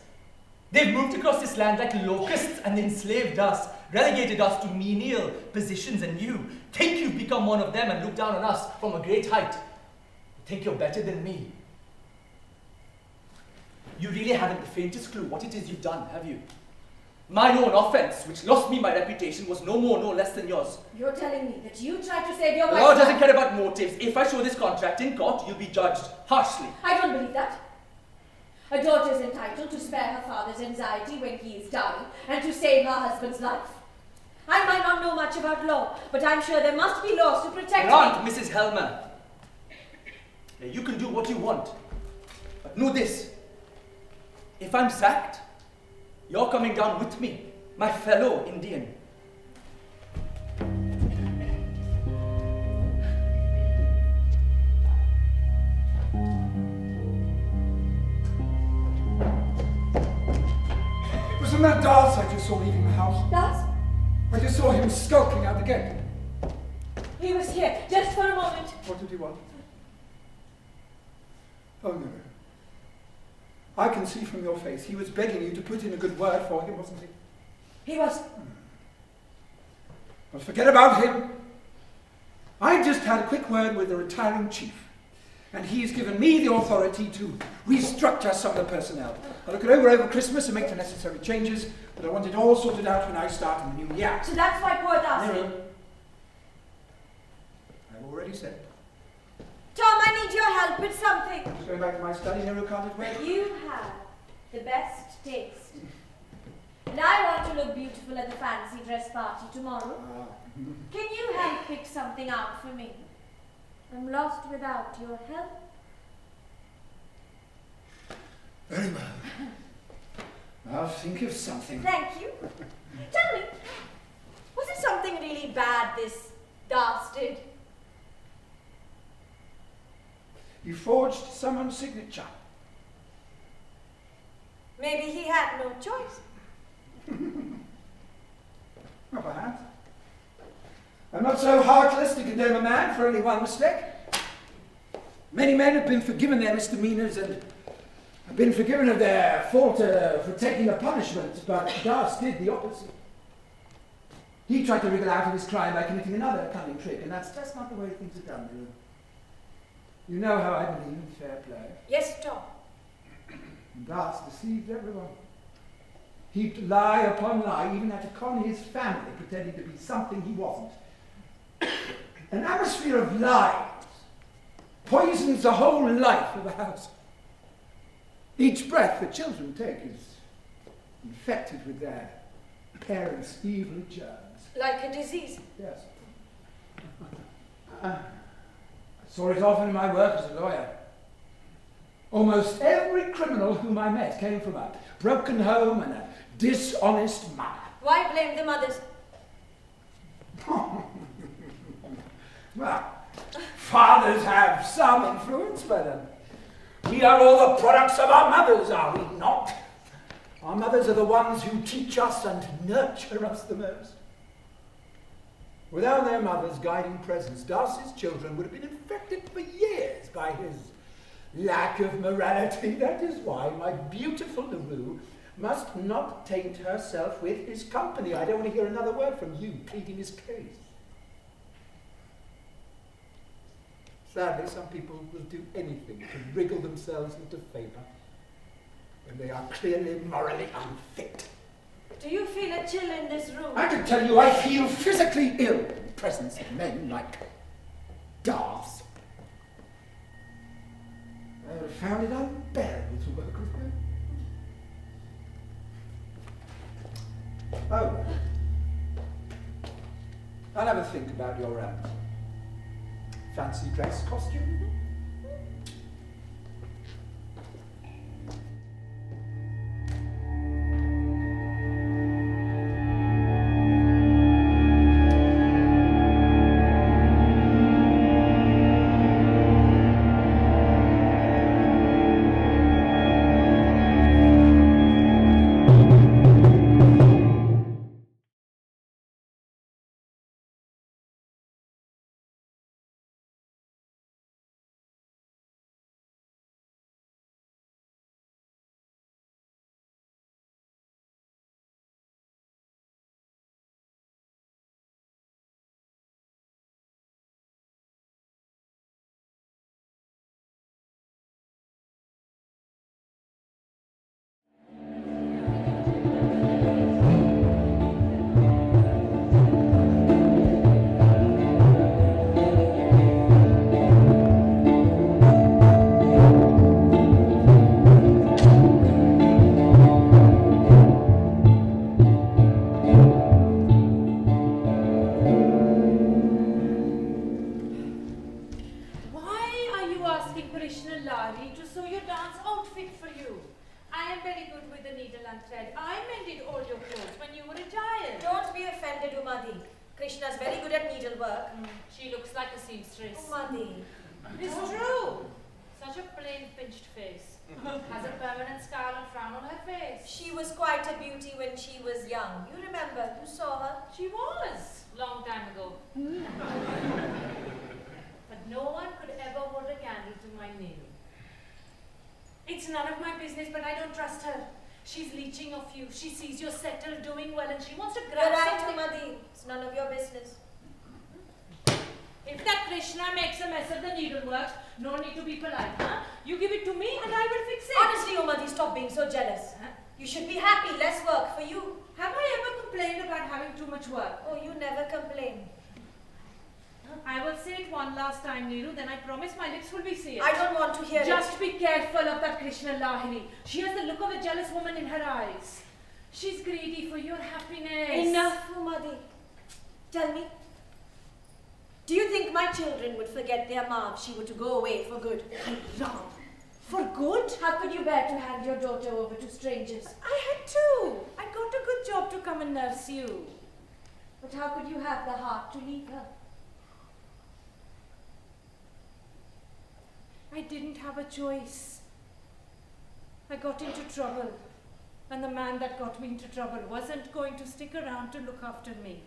They've moved across this land like locusts and enslaved us, relegated us to menial positions, and you think you've become one of them and look down on us from a great height. You think you're better than me. You really haven't the faintest clue what it is you've done, have you? Mine own offence, which lost me my reputation, was no more, no less than yours. You're telling me that you tried to save your The wife's law doesn't life? care about motives. If I show this contract in court, you'll be judged harshly. I don't believe that. A daughter is entitled to spare her father's anxiety when he is dying and to save her husband's life. I might not know much about law, but I'm sure there must be laws to protect There aren't, me. Mrs. Helmer. You can do what you want. But know this. If I'm sacked, you're coming down with me, my fellow Indian. from that dance I just saw leaving the house. Dance? I just saw him skulking out the gate. He was here, just for a moment. What did he want? Oh, no. I can see from your face he was begging you to put in a good word for him, wasn't he? He was. Well, forget about him. I just had a quick word with the retiring chief, and he's given me the authority to restructure some of the personnel. I'll look it over Christmas and make the necessary changes, but I want it all sorted out when I start in the new year. So that's why poor Darcy. Niru, I've already said. Tom, I need your help with something. I'm just going back to my study, Niru, can't it wait? You have the best taste. And I want to look beautiful at the fancy dress party tomorrow. Can you help pick something out for me? I'm lost without your help. Very well. I'll think of something. Thank you. Tell me, was it something really bad this Darcy did? You forged someone's signature. Maybe he had no choice. Well, perhaps. I'm not so heartless to condemn a man for only one mistake. Many men have been forgiven their misdemeanors and have been forgiven of their fault for taking a punishment, but Darcy did the opposite. He tried to wriggle out of his crime by committing another cunning trick, and that's just not the way things are done, Niru. You know how I believe in fair play. Yes, Tom. And Darcy deceived everyone. Heaped lie upon lie, even had to con his family, pretending to be something he wasn't. An atmosphere of lies poisons the whole life of a house. Each breath the children take is infected with their parents' evil germs. Like a disease. Yes. I saw it often in my work as a lawyer. Almost every criminal whom I met came from a broken home and a dishonest mother. Why blame the mothers? Well, fathers have some influence, but we are all the products of our mothers, are we not? Our mothers are the ones who teach us and nurture us the most. Without their mother's guiding presence, Darcy's children would have been infected for years by his lack of morality. That is why my beautiful Niru must not taint herself with his company. I don't want to hear another word from you pleading his case. Sadly, some people will do anything to wriggle themselves into favour when they are clearly morally unfit. Do you feel a chill in this room? I can tell you I feel physically ill in the presence of men like Darcy. I would have found it unbearable to work with her. Oh. I'll have a think about your fancy dress costume. Such a plain, pinched face. Has a permanent scar and frown on her face. She was quite a beauty when she was young. You remember, you saw her. She was. Long time ago. But no one could ever hold a candle to my Niru. It's none of my business, but I don't trust her. She's leeching off you. She sees you're settled, doing well, and she wants to grab You're right, something. Umadi. It's none of your business. If that Krishna makes a mess of the needlework, no need to be polite, huh? You give it to me and I will fix it. Honestly, Umadi, stop being so jealous. Huh? You should be happy. Less work for you. Have I ever complained about having too much work? Oh, you never complain. I will say it one last time, Niru, then I promise my lips will be sealed. I don't want to hear it. Just be careful of that Krishna Lahiri. She has the look of a jealous woman in her eyes. She's greedy for your happiness. Enough, Umadi. Tell me, do you think my children would forget their ma if she were to go away for good? Lord, for good? How could you bear to hand your daughter over to strangers? I had to. I got a good job to come and nurse you. But how could you have the heart to leave her? I didn't have a choice. I got into trouble. And the man that got me into trouble wasn't going to stick around to look after me.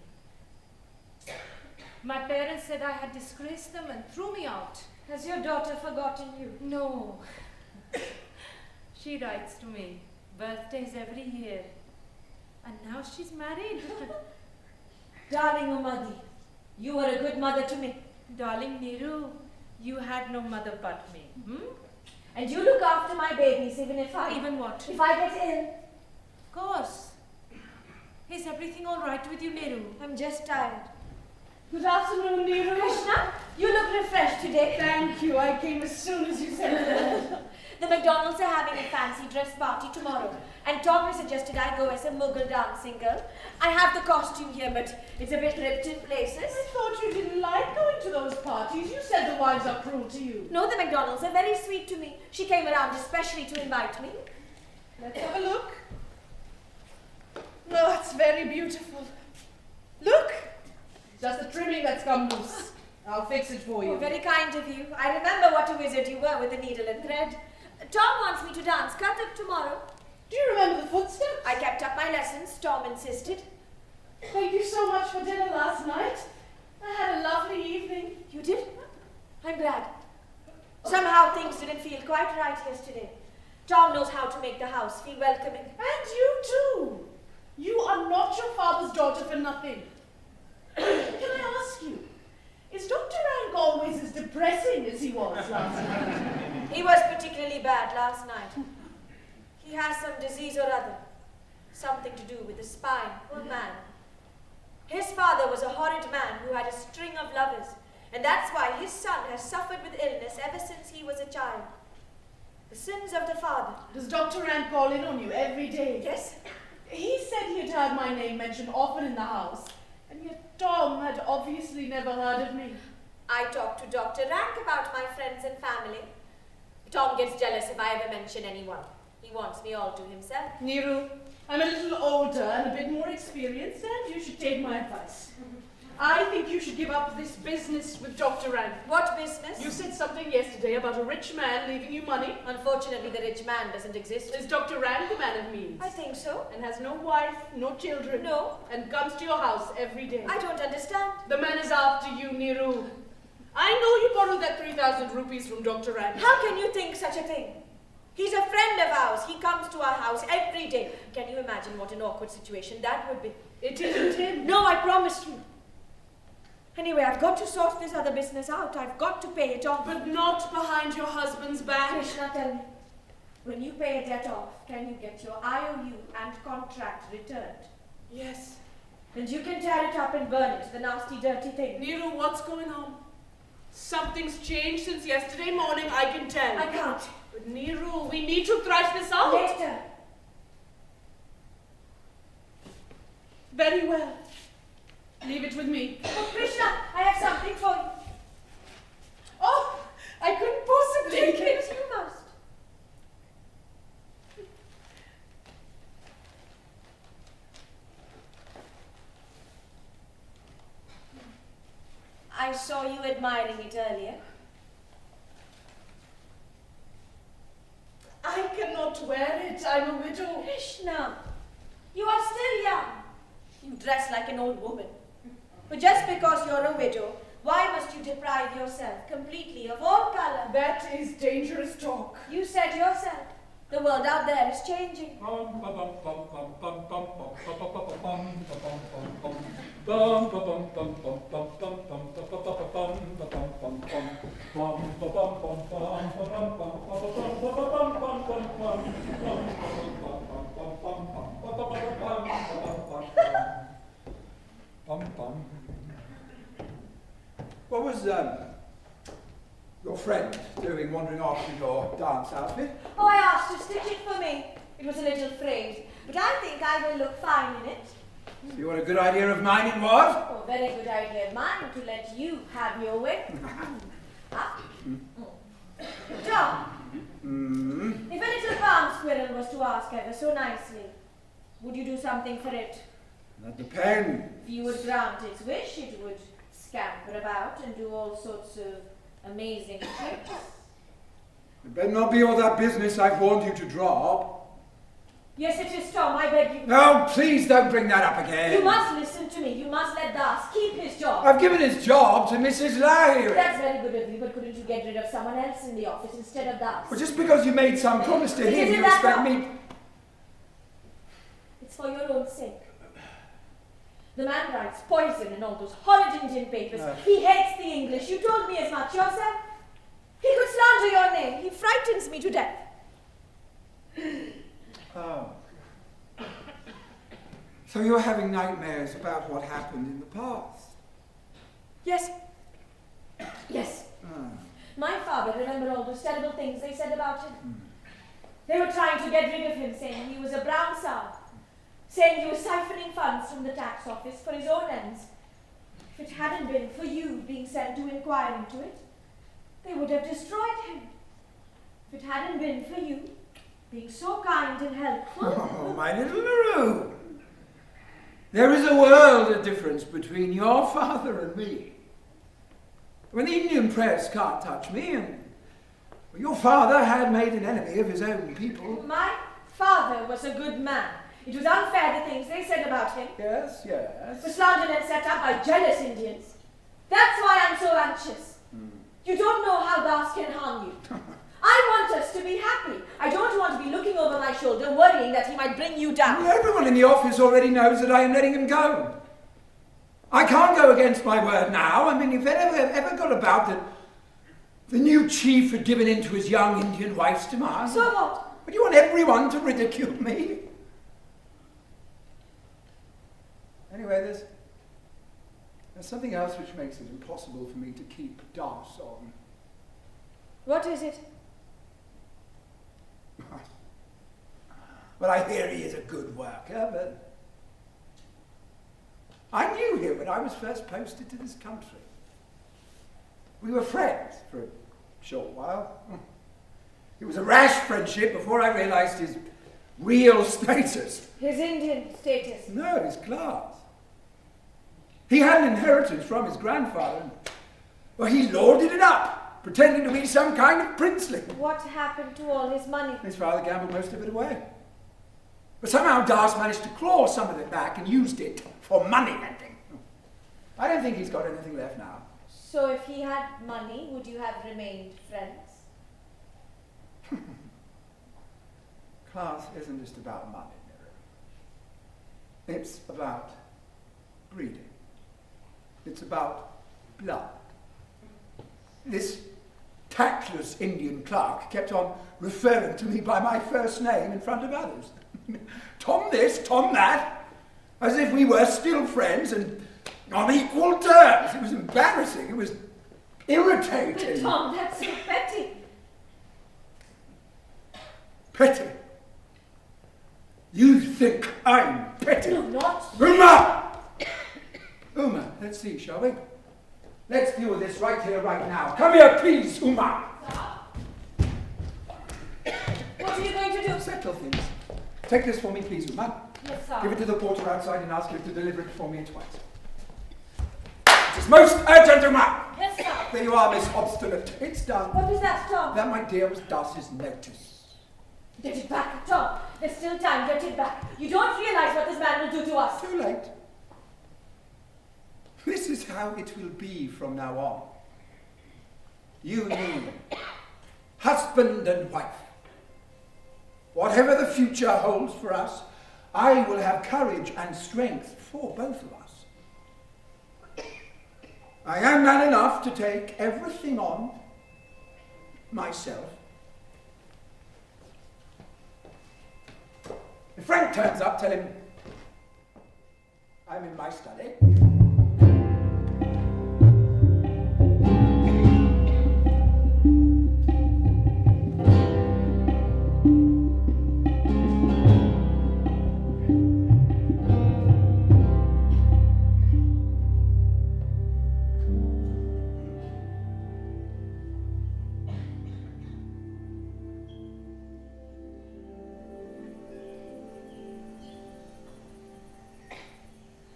My parents said I had disgraced them and threw me out. Has your daughter forgotten you? No. She writes to me. Birthdays every year. And now she's married. Darling Umadi, you were a good mother to me. Darling Niru, you had no mother but me. And you look after my babies even if I... Even what? If I get ill. Of course. Is everything all right with you, Niru? I'm just tired. Good afternoon, Niru. Krishna, you look refreshed today. Thank you. I came as soon as you said that. The McDonalds are having a fancy dress party tomorrow, and Tom has suggested I go as a Mughal dancing girl. I have the costume here, but it's a bit ripped in places. I thought you didn't like going to those parties. You said the wives are cruel to you. No, the McDonalds are very sweet to me. She came around especially to invite me. Let's have a look. Oh, it's very beautiful. Look! Just the trimming that's come loose. I'll fix it for you. Oh, very kind of you. I remember what a wizard you were with the needle and thread. Tom wants me to dance Kathak tomorrow. Do you remember the footsteps? I kept up my lessons, Tom insisted. Thank you so much for dinner last night. I had a lovely evening. You did? I'm glad. Somehow things didn't feel quite right yesterday. Tom knows how to make the house feel welcoming. And you too. You are not your father's daughter for nothing. Can I ask you, is Dr. Rank always as depressing as he was last night? He was particularly bad last night. He has some disease or other. Something to do with the spine. Poor man. His father was a horrid man who had a string of lovers, and that's why his son has suffered with illness ever since he was a child. The sins of the father. Does Dr. Rank call in on you every day? Yes? He said he had heard my name mentioned often in the house, and yet Tom had obviously never heard of me. I talk to Dr. Rank about my friends and family. Tom gets jealous if I ever mention anyone. He wants me all to himself. Niru, I'm a little older and a bit more experienced, and you should take my advice. I think you should give up this business with Dr. Rank. What business? You said something yesterday about a rich man leaving you money. Unfortunately, the rich man doesn't exist. Is Dr. Rank the man of means? I think so. And has no wife, no children. No. And comes to your house every day. I don't understand. The man is after you, Niru. I know you borrowed that 3,000 rupees from Dr. Rank. How can you think such a thing? He's a friend of ours. He comes to our house every day. Can you imagine what an awkward situation that would be? It isn't him. No, I promise you. Anyway, I've got to sort this other business out. I've got to pay it off. But not behind your husband's back. Krishna, tell me, when you pay a debt off, can you get your IOU and contract returned? Yes. And you can tear it up and burn it, the nasty, dirty thing. Niru, what's going on? Something's changed since yesterday morning, I can tell. I can't. But Niru, we need to thrash this out. Later. Very well. Leave it with me. Oh, Krishna, I have something for you. Oh, I couldn't possibly. Take it, you must. I saw you admiring it earlier. not wear it. I'm a widow. Krishna, you are still young. You dress like an old woman. But just because you're a widow, why must you deprive yourself completely of all colour? That is dangerous talk. You said yourself, the world out there is changing. What was your friend doing wandering off in your dance outfit? Oh, I asked her to stitch it for me. It was a little frayed, but I think I will look fine in it. See what a good idea of mine it was? Oh, very good idea of mine to let you have your way. Tom, if a little palm squirrel was to ask ever so nicely, would you do something for it? That depends. If you would grant its wish, it would scamper about and do all sorts of amazing tricks. It better not be all that business I've warned you to drop. Yes, it is, Tom, I beg you. No, please don't bring that up again. You must listen to me. You must let Das keep his job. I've given his job to Mrs Lahiri. That's very good of you, but couldn't you get rid of someone else in the office instead of Das? Well, just because you made some promise to him, you expect me... It's for your own sake. The man writes poison in all those horrid Indian papers. He hates the English. You told me as much yourself. He could slander your name. He frightens me to death. Oh. So you're having nightmares about what happened in the past? Yes. Yes. My father remembered all those terrible things they said about him. They were trying to get rid of him, saying he was a brown sow, saying he was siphoning funds from the tax office for his own ends. If it hadn't been for you being sent to inquire into it, they would have destroyed him. If it hadn't been for you being so kind and helpful. Oh, my little Niru. There is a world of difference between your father and me. When the Indian press can't touch me, and your father had made an enemy of his own people. My father was a good man. It was unfair the things they said about him. Yes, yes. The slander and set up by jealous Indians. That's why I'm so anxious. You don't know how Das can harm you. I want us to be happy. I don't want to be looking over my shoulder, worrying that he might bring you down. Well, everyone in the office already knows that I am letting him go. I can't go against my word now. I mean, if it ever got about that the new chief had given in to his young Indian wife's demands. So what? But you want everyone to ridicule me? Anyway, there's something else which makes it impossible for me to keep Das on. What is it? Well, I hear he is a good worker, but I knew him when I was first posted to this country. We were friends for a short while. It was a rash friendship before I realised his real status. His Indian status? No, his class. He had an inheritance from his grandfather, and well, he lorded it up, pretending to be some kind of princeling. What happened to all his money? His father gambled most of it away. But somehow Das managed to claw some of it back and used it for money lending. I don't think he's got anything left now. So if he had money, would you have remained friends? Class isn't just about money, Niru. It's about breeding. It's about blood. This tactless Indian clerk kept on referring to me by my first name in front of others. Tom this, Tom that, as if we were still friends and on equal terms. It was embarrassing. It was irritating. Tom, that's so petty. Petty? You think I'm petty? No, not. Uma, let's see, shall we? Let's deal with this right here, right now. Come here, please, Uma. What are you going to do? Settle things. Take this for me, please, Uma. Yes, sir. Give it to the porter outside and ask him to deliver it for me at once. It is most urgent, Uma. Yes, sir. There you are, Miss Obstinate. It's done. What was that, Tom? That, my dear, was Das's notice. Get it back, Tom. There's still time. Get it back. You don't realize what this man will do to us. Too late. This is how it will be from now on. You and me, husband and wife. Whatever the future holds for us, I will have courage and strength for both of us. I am man enough to take everything on myself. If Frank turns up, tell him I'm in my study.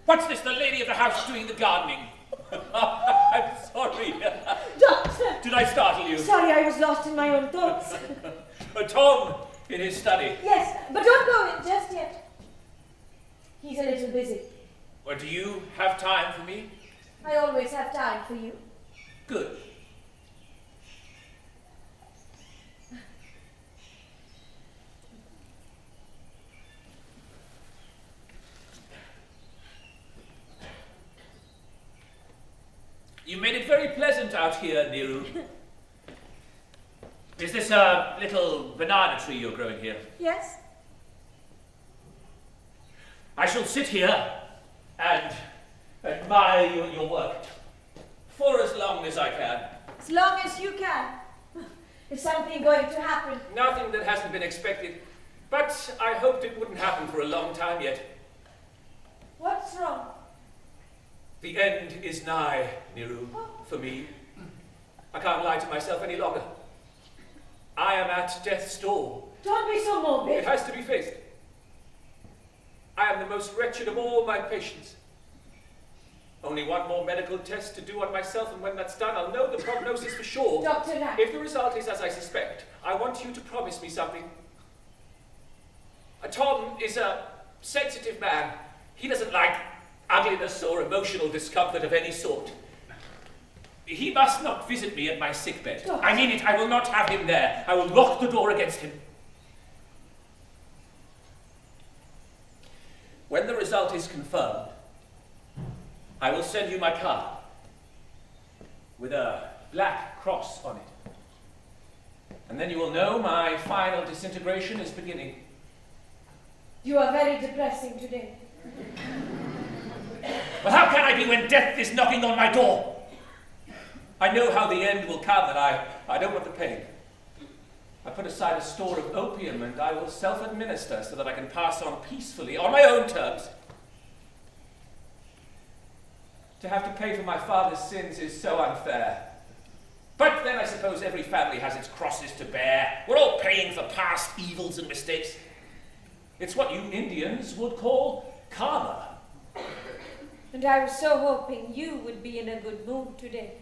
What's this, the lady of the house doing the gardening? I'm sorry. Doctor! Did I startle you? Sorry, I was lost in my own thoughts. Tom in his study. Yes, but don't go in just yet. He's a little busy. Well, do you have time for me? I always have time for you. Good. You made it very pleasant out here, Niru. Is this a little banana tree you're growing here? Yes? I shall sit here and admire your work for as long as I can. As long as you can. Is something going to happen? Nothing that hasn't been expected, but I hoped it wouldn't happen for a long time yet. What's wrong? The end is nigh, Niru, for me. I can't lie to myself any longer. I am at death's door. Don't be so morbid. It has to be faced. I am the most wretched of all my patients. Only one more medical test to do on myself, and when that's done, I'll know the prognosis for sure. Dr. Rack. If the result is as I suspect, I want you to promise me something. Tom is a sensitive man. He doesn't like ugliness or emotional discomfort of any sort. He must not visit me at my sickbed. Doctor. I mean it. I will not have him there. I will lock the door against him. When the result is confirmed, I will send you my card with a black cross on it. And then you will know my final disintegration is beginning. You are very depressing today. Well, how can I be when death is knocking on my door? I know how the end will come, and I don't want the pain. I put aside a store of opium, and I will self-administer so that I can pass on peacefully, on my own terms. To have to pay for my father's sins is so unfair. But then I suppose every family has its crosses to bear. We're all paying for past evils and mistakes. It's what you Indians would call karma. And I was so hoping you would be in a good mood today.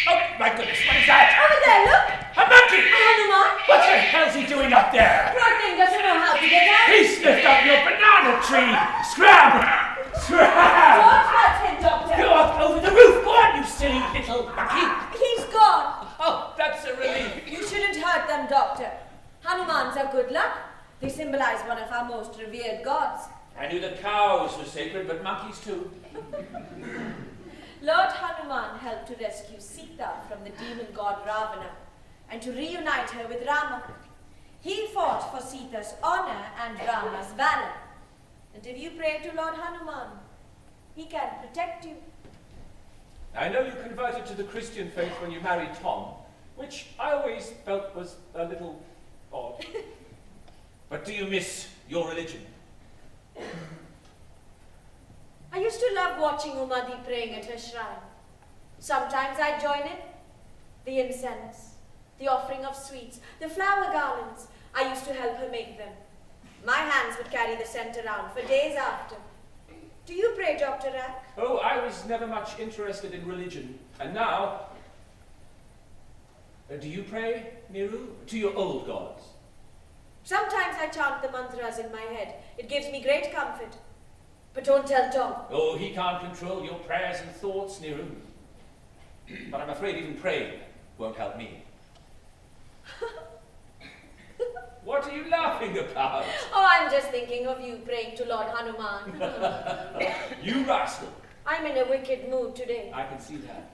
Oh, my goodness, what is that? Over there, look! A monkey! Hanuman! What the hell's he doing up there? Poor thing doesn't know how to get out. He sniffed up your banana tree! Scram! Scram! Don't hurt him, Doctor. Go up over the roof! Go on, you silly little monkey! He's gone. Oh, that's a relief. You shouldn't hurt them, Doctor. Hanumans are good luck. They symbolize one of our most revered gods. I knew that cows were sacred, but monkeys too. Lord Hanuman helped to rescue Sita from the demon god Ravana and to reunite her with Rama. He fought for Sita's honor and Rama's valor. And if you pray to Lord Hanuman, he can protect you. I know you converted to the Christian faith when you married Tom, which I always felt was a little odd. But do you miss your religion? I used to love watching Umadi praying at her shrine. Sometimes I'd join in. The incense, the offering of sweets, the flower garlands, I used to help her make them. My hands would carry the scent around for days after. Do you pray, Dr. Rack? Oh, I was never much interested in religion. And now... do you pray, Niru, to your old gods? Sometimes I chant the mantras in my head. It gives me great comfort. But don't tell Tom. Oh, he can't control your prayers and thoughts, Niru. But I'm afraid even praying won't help me. What are you laughing about? Oh, I'm just thinking of you praying to Lord Hanuman. You rascal. I'm in a wicked mood today. I can see that.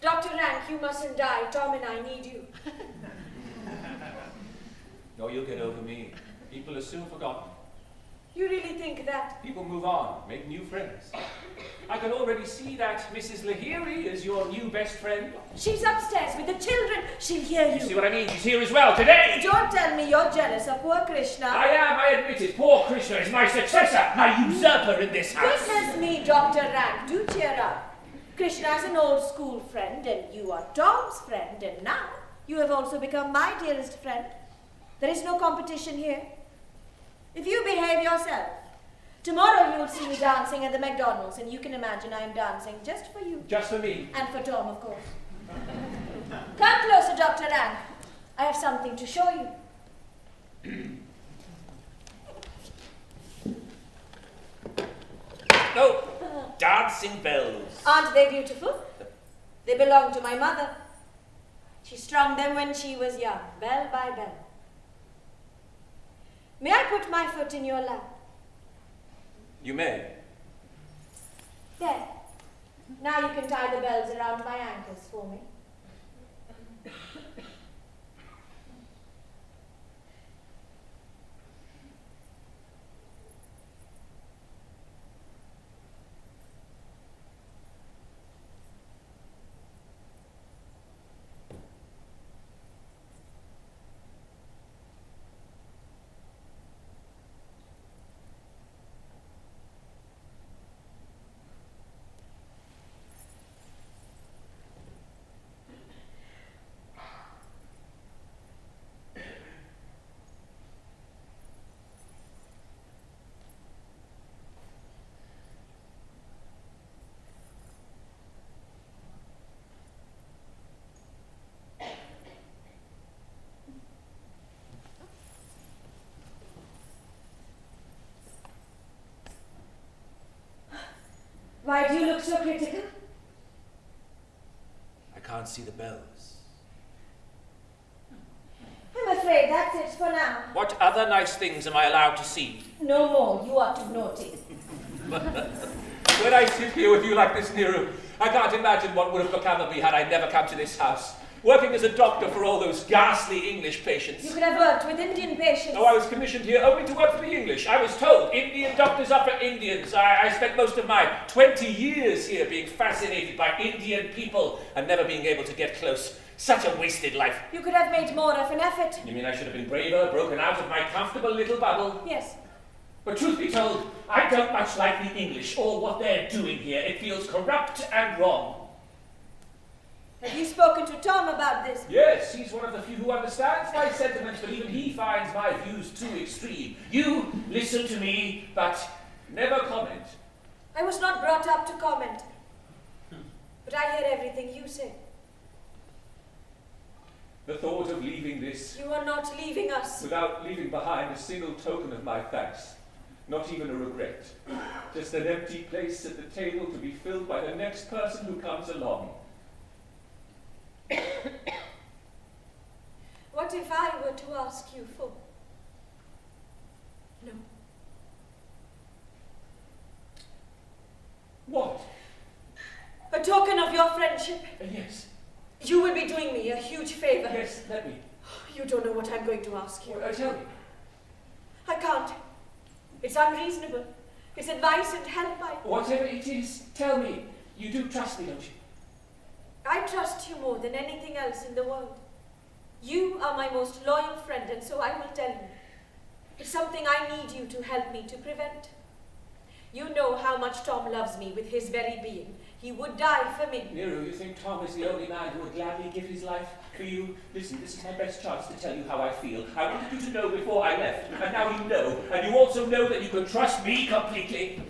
Dr. Rank, you mustn't die. Tom and I need you. No, you'll get over me. People are soon forgotten. You really think that? People move on, make new friends. I can already see that Mrs Lahiri is your new best friend. She's upstairs with the children. She'll hear you. You see what I mean? She's here as well today. Don't tell me you're jealous of poor Krishna. I am, I admit it. Poor Krishna is my successor, my usurper in this house. Goodness me, Dr. Rank, do cheer up. Krishna's an old school friend and you are Tom's friend, and now you have also become my dearest friend. There is no competition here. If you behave yourself, tomorrow you'll see me dancing at the McDonald's, and you can imagine I am dancing just for you. Just for me. And for Tom, of course. Come closer, Dr. Rank. I have something to show you. No, dancing bells. Aren't they beautiful? They belong to my mother. She strung them when she was young, bell by bell. May I put my foot in your lap? You may. There. Now you can tie the bells around my ankles for me. Why do you look so critical? I can't see the bells. I'm afraid that's it for now. What other nice things am I allowed to see? No more. You are too naughty. When I sit here with you like this, Niru, I can't imagine what would have become of me had I never come to this house. Working as a doctor for all those ghastly English patients. You could have worked with Indian patients. Oh, I was commissioned here only to work for the English. I was told Indian doctors are for Indians. I spent most of my 20 years here being fascinated by Indian people and never being able to get close. Such a wasted life. You could have made more of an effort. You mean I should have been braver, broken out of my comfortable little bubble? Yes. But truth be told, I don't much like the English or what they're doing here. It feels corrupt and wrong. Have you spoken to Tom about this? Yes, he's one of the few who understands my sentiments, but even he finds my views too extreme. You listen to me, but never comment. I was not brought up to comment. But I hear everything you say. The thought of leaving this You are not leaving us. without leaving behind a single token of my thanks, not even a regret, just an empty place at the table to be filled by the next person who comes along. What if I were to ask you for? No. What? A token of your friendship. Yes. You will be doing me a huge favor. Yes, let me. You don't know what I'm going to ask you. Tell me. I can't. It's unreasonable. It's advice and help. Whatever it is, tell me. You do trust me, don't you? I trust you more than anything else in the world. You are my most loyal friend, and so I will tell you. It's something I need you to help me to prevent. You know how much Tom loves me with his very being. He would die for me. Niru, you think Tom is the only man who would gladly give his life for you? Listen, this is my best chance to tell you how I feel. I wanted you to know before I left, and now you know. And you also know that you can trust me completely.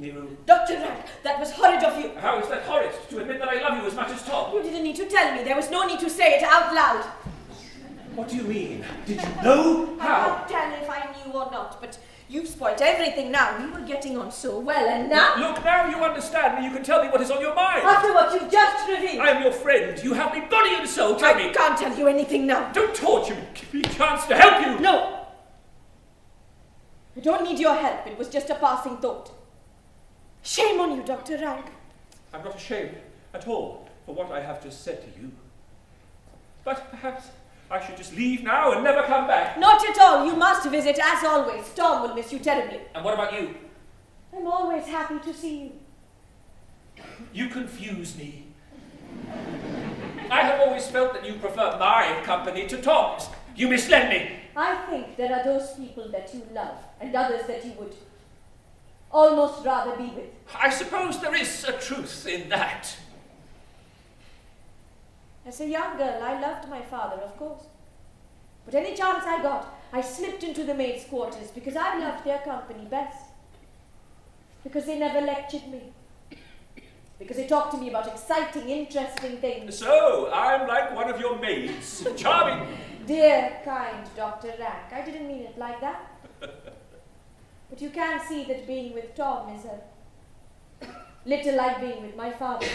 Niru. Dr. Rank, that was horrid of you. How is that horrid? To admit that I love you as much as Tom? You didn't need to tell me. There was no need to say it out loud. What do you mean? Did you know? I can't tell if I knew or not, but you've spoilt everything now. We were getting on so well, and now... Look, now you understand me. You can tell me what is on your mind. After what you've just revealed. I am your friend. You have me body and soul. Tell me. I can't tell you anything now. Don't torture me. Give me a chance to help you. No. I don't need your help. It was just a passing thought. Shame on you, Dr. Rank. I'm not ashamed at all for what I have just said to you. But perhaps I should just leave now and never come back. Not at all. You must visit as always. Tom will miss you terribly. And what about you? I'm always happy to see you. You confuse me. I have always felt that you prefer my company to Tom's. You misled me. I think there are those people that you love and others that you would almost rather be with. I suppose there is a truth in that. As a young girl, I loved my father, of course. But any chance I got, I slipped into the maids' quarters because I loved their company best. Because they never lectured me. Because they talked to me about exciting, interesting things. So, I'm like one of your maids. Charming. Dear, kind Dr. Rank, I didn't mean it like that. But you can see that being with Tom is a little like being with my father.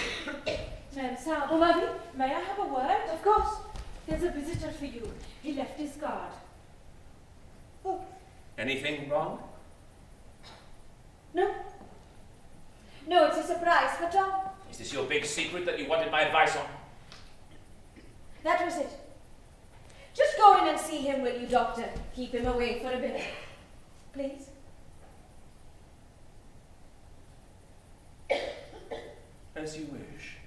Sam, Oh, Mother? may I have a word? Of course. There's a visitor for you. He left his card. Oh, Anything wrong? no. No, it's a surprise for Tom. Is this your big secret that you wanted my advice on? That was it. Just go in and see him, will you, Doctor? Keep him away for a bit. Please. As you wish.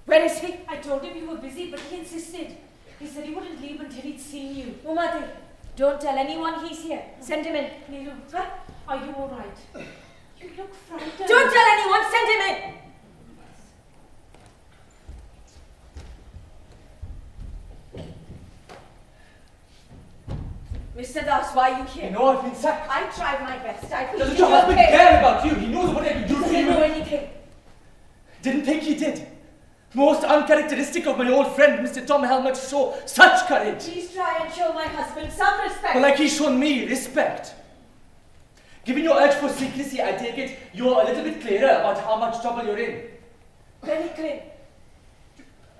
Where is he? I told him you were busy, but he insisted. He said he wouldn't leave until he'd seen you. Umati, don't tell anyone he's here. Send him in. Niru, are you all right? You look frightened. Don't tell anyone, send him in! Mr. Das, why are you here? You know I've been sacked. I tried my best. I think Doesn't you your husband okay. care about you? He knows what I can do for Doesn't you. know anything. Didn't think he did. Most uncharacteristic of my old friend, Mr. Tom Helmer, to show such courage. Please try and show my husband some respect. Well, like he's shown me respect. Given your urge for secrecy, I take it you're a little bit clearer about how much trouble you're in. Very clear.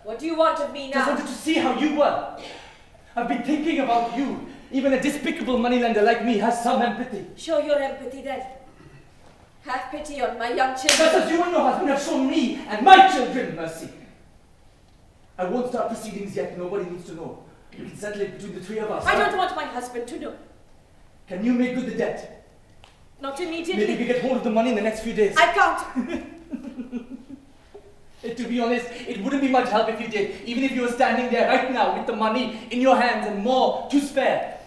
What do you want of me Just now? wanted to see how you were. I've been thinking about you. Even a despicable moneylender like me has some empathy. Show your empathy then. Have pity on my young Just children. as you and your husband have shown me and my children mercy. I won't start proceedings yet. Nobody needs to know. We can settle it between the three of us. I don't want my husband to know. Can you make good the debt? Not Maybe immediately. we get hold of the money in the next few days. I can't. To be honest, it wouldn't be much help if you did. Even if you were standing there right now with the money in your hands and more to spare.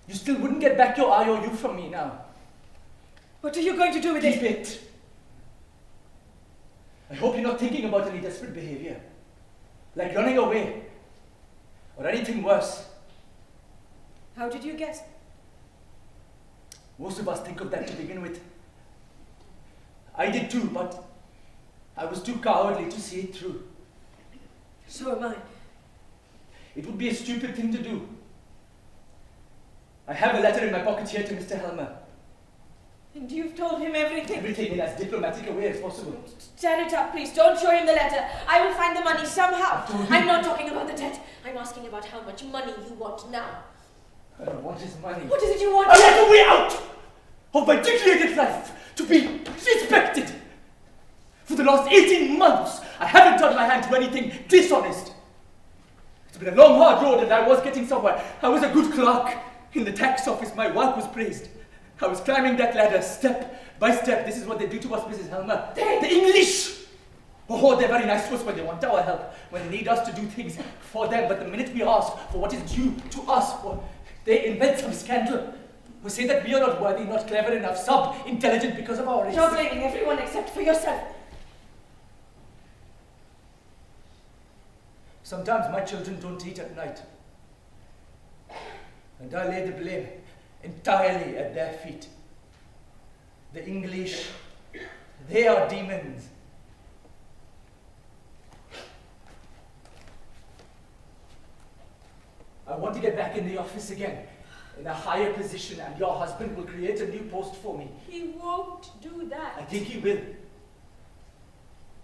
You still wouldn't get back your IOU from me now. What are you going to do with Keep it? it. I hope you're not thinking about any desperate behavior. Like running away. Or anything worse. How did you guess? Most of us think of that to begin with. I did too, but I was too cowardly to see it through. So am I. It would be a stupid thing to do. I have a letter in my pocket here to Mr. Helmer. And you've told him everything. Everything in as diplomatic a way as possible. Tear it up, please. Don't show him the letter. I will find the money somehow. I've told you. I'm not talking about the debt. I'm asking about how much money you want now. I don't want his money. What is it you want? I want a way out of my degraded life to be respected. For the last 18 months, I haven't turned my hand to anything dishonest. It's been a long, hard road and I was getting somewhere. I was a good clerk in the tax office. My work was praised. I was climbing that ladder step by step. This is what they do to us, Mrs. Helmer. The English! Oh, they're very nice to us when they want our help, when they need us to do things for them. But the minute we ask for what is due to us, well, they invent some scandal. Who say that we are not worthy, not clever enough, sub-intelligent because of our race. You're blaming everyone except for yourself. Sometimes my children don't eat at night. And I lay the blame entirely at their feet. The English, they are demons. I want to get back in the office again, in a higher position, and your husband will create a new post for me. He won't do that. I think he will.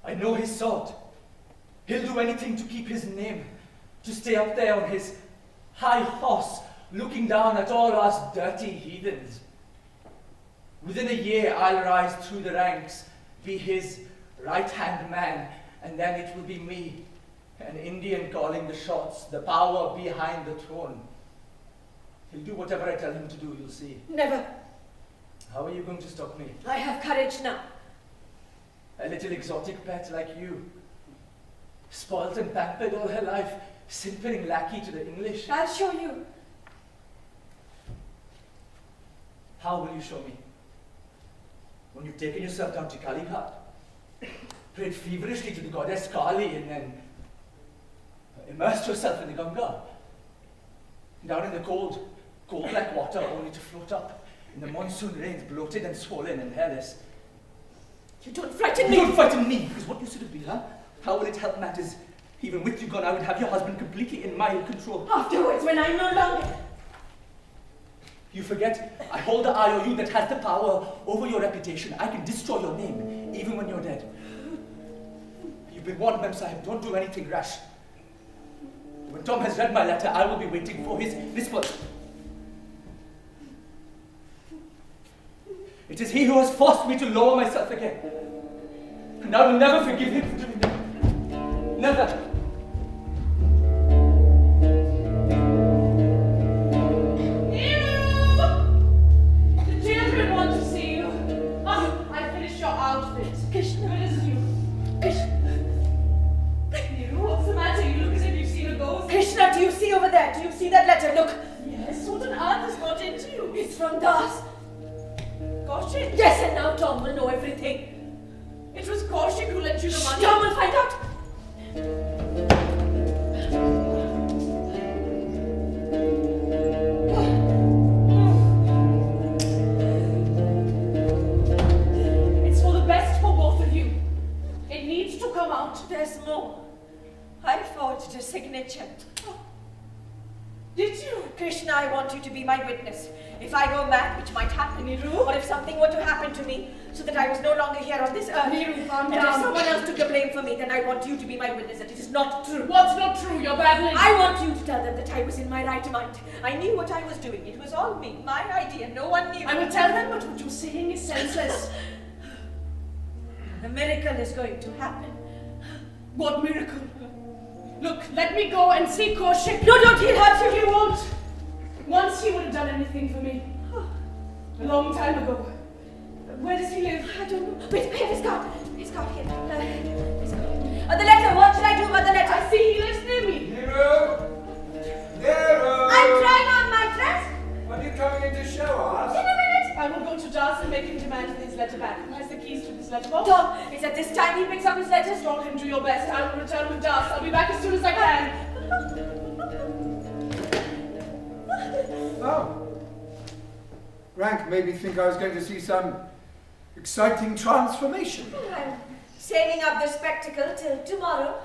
I know his sort. He'll do anything to keep his name, to stay up there on his high horse, looking down at all us dirty heathens. Within a year, I'll rise through the ranks, be his right-hand man, and then it will be me, an Indian calling the shots, the power behind the throne. He'll do whatever I tell him to do, you'll see. Never. How are you going to stop me? I have courage now. A little exotic pet like you, spoilt and pampered all her life, simpering lackey to the English. I'll show you. How will you show me? When you've taken yourself down to Calcutta, prayed feverishly to the goddess Kali, and then immersed yourself in the Ganga, down in the cold like water, only to float up in the monsoon rains, bloated and swollen and hairless. You don't frighten me. You don't frighten me, because what you should have been, huh? How will it help matters? Even with you gone, I would have your husband completely in my control. Afterwards, when I'm no longer. You forget, I hold the IOU that has the power over your reputation. I can destroy your name, even when you're dead. You've been warned, Mem Sahib, don't do anything rash. When Tom has read my letter, I will be waiting for his response. It is he who has forced me to lower myself again. And I will never forgive him for doing that. Never. Do you see over there? Do you see that letter? Look. Yes, what on earth has got into you? It's from Das. Kaushik? Yes, and now Tom will know everything. It was Kaushik who lent you the money. Tom will find out. It's for the best for both of you. It needs to come out. There's more. I forged a signature. Did you? Krishna, I want you to be my witness. If I go mad, which might happen, Niru? or if something were to happen to me, so that I was no longer here on this earth, Niru, calm and down. if someone else took the blame for me, then I want you to be my witness that it is not true. What's not true? You're babbling. I want you to tell them that I was in my right mind. I knew what I was doing. It was all me, my idea. No one knew. I will tell them, but what you're saying is senseless. A miracle is going to happen. What miracle? Look, let me go and see Kaushik. No, don't, he'll hurt you. He won't. Once he would have done anything for me. A long time ago. Where does he live? I don't know. Wait, I have his card. His card here. His card. The letter. What should I do about the letter? I see he lives near me. Niru! Niru! I'm trying on my dress. Are you coming in to show us? In a minute. I will go to Das and make him demand his letter back. Who has the keys to this letter box? Tom, it's at this time he picks up his letters. Stop him, do your best. I will return with Das. I'll be back as soon as I can. Oh. Rank made me think I was going to see some exciting transformation. I'm saving up the spectacle till tomorrow.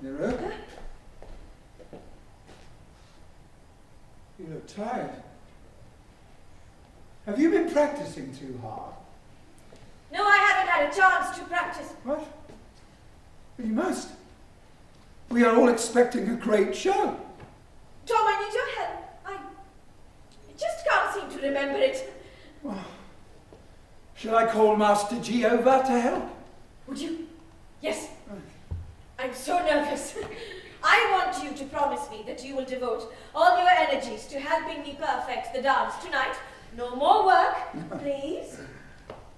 Niru? You look tired. Have you been practicing too hard? No, I haven't had a chance to practice. What? But you must. We are all expecting a great show. Tom, I need your help. I just can't seem to remember it. Oh. Shall I call Masterji over to help? Would you? Yes. I'm so nervous. I want you to promise me that you will devote all your energies to helping me perfect the dance tonight. No more work, please.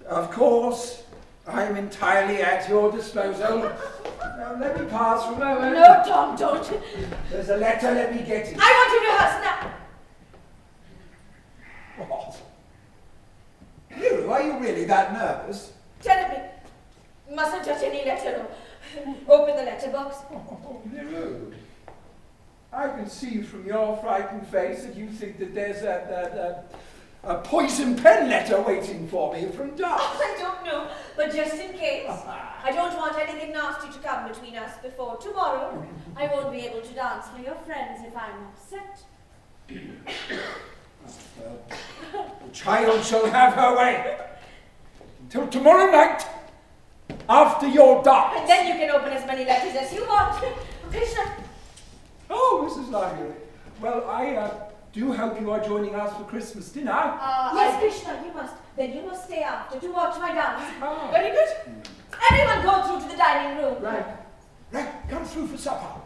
Of course. I am entirely at your disposal. Now, let me pass for a moment. No, Tom, don't. There's a letter, let me get it. I want you to rehearse now. What? Niru, are you really that nervous? Terribly. Mustn't touch any letter. Open the letterbox. Oh, Niru. I can see from your frightened face that you think that there's a poison pen letter waiting for me from Doc. I don't know, but just in case. I don't want anything nasty to come between us before tomorrow. I won't be able to dance for your friends if I'm upset. The child shall have her way. Until tomorrow night, after your dance. And then you can open as many letters as you want. Krishna. Oh, Mrs Lahiri. Well, I do hope you are joining us for Christmas dinner. Yes, Krishna, you must. Then you must stay after to watch my dance. Very good. Everyone go through to the dining room. Right, come through for supper.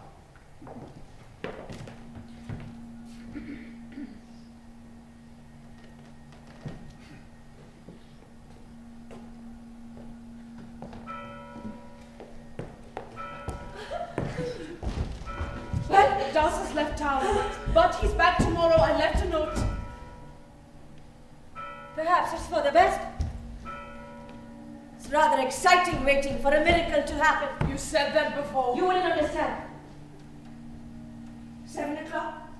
Well, Das has left town, but he's back tomorrow. I left a note. Perhaps it's for the best. It's rather exciting waiting for a miracle to happen. You said that before. You wouldn't understand. 7 o'clock.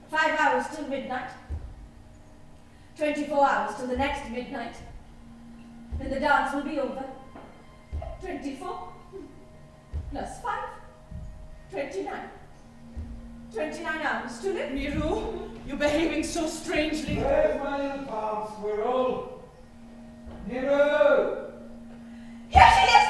5 hours till midnight. 24 hours till the next midnight. Then the dance will be over. 24 plus 5. 29. 29 hours to live. Niru, you're behaving so strangely. Where's my little pals? We're all... Niru! Here she is!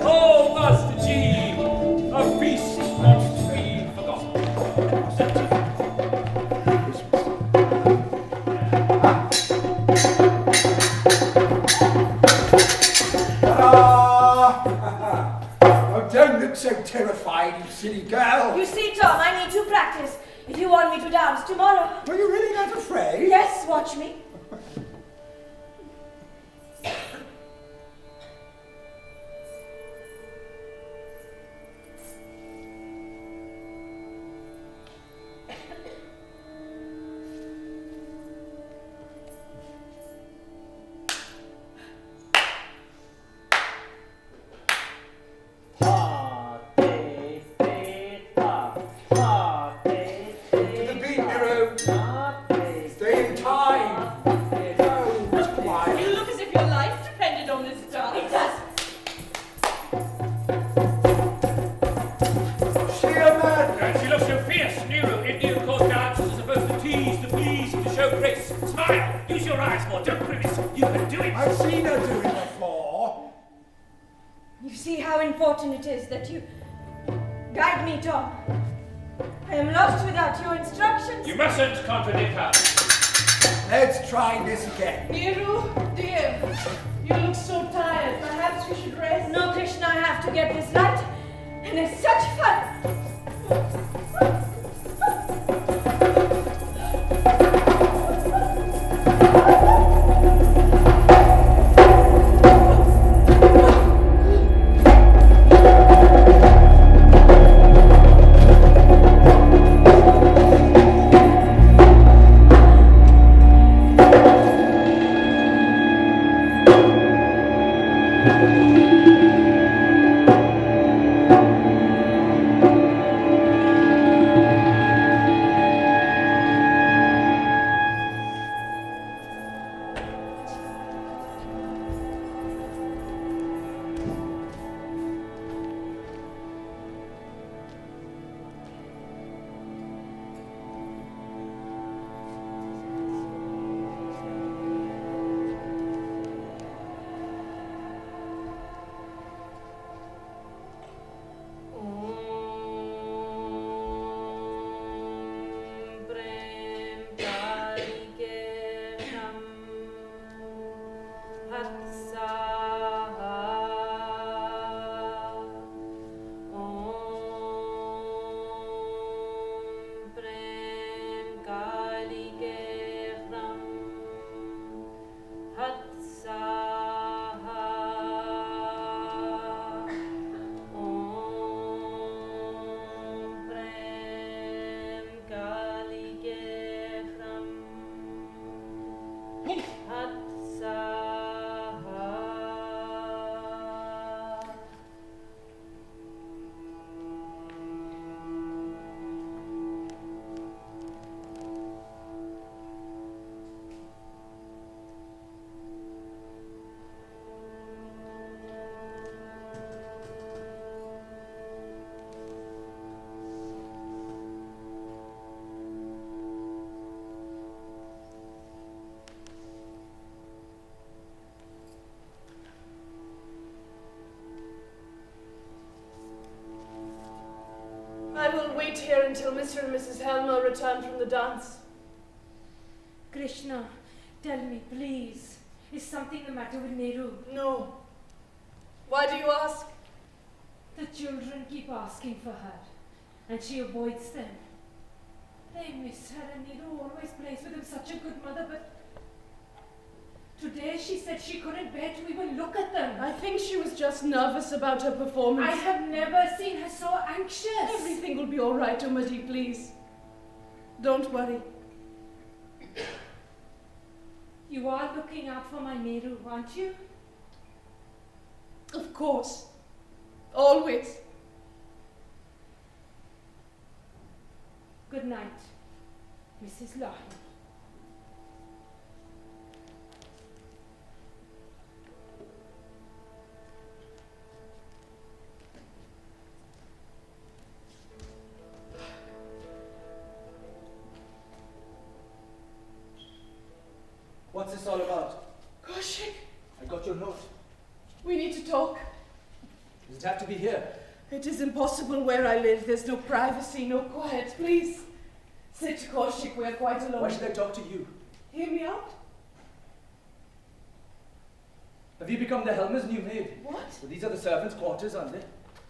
Oh, Masterji! A feast not to be forgotten. Oh, don't look so terrified, you silly girl. You see, Tom, I need to practice. If you want me to dance tomorrow. Were you really not afraid? Yes, watch me. It is that you guide me, Tom. I am lost without your instructions. You mustn't contradict her. Let's try this again. Niru, dear, you look so tired. Perhaps you should rest. No, Krishna, I have to get this right. And it's such fun. will wait here until Mr. and Mrs. Helmer return from the dance. Krishna, tell me, please. Is something the matter with Niru? No. Why do you ask? The children keep asking for her, and she avoids them. They miss her, and Niru always plays with him, such a good mother, but today she said she couldn't bear to even look at them. I think she was just nervous about her performance. I have never seen her so anxious. Everything will be all right, Umadi, please. Don't worry. You are looking out for my Niru, aren't you? Of course. Always. Good night, Mrs. Lahiri. What's this all about? Kaushik, I got your note. we need to talk. Does it have to be here? It is impossible where I live. There's no privacy, no quiet. Please, sit, Kaushik. We're quite alone. Why should I talk to you? Hear me out. Have you become the Helmer's new maid? What? Well, these are the servants' quarters, aren't they?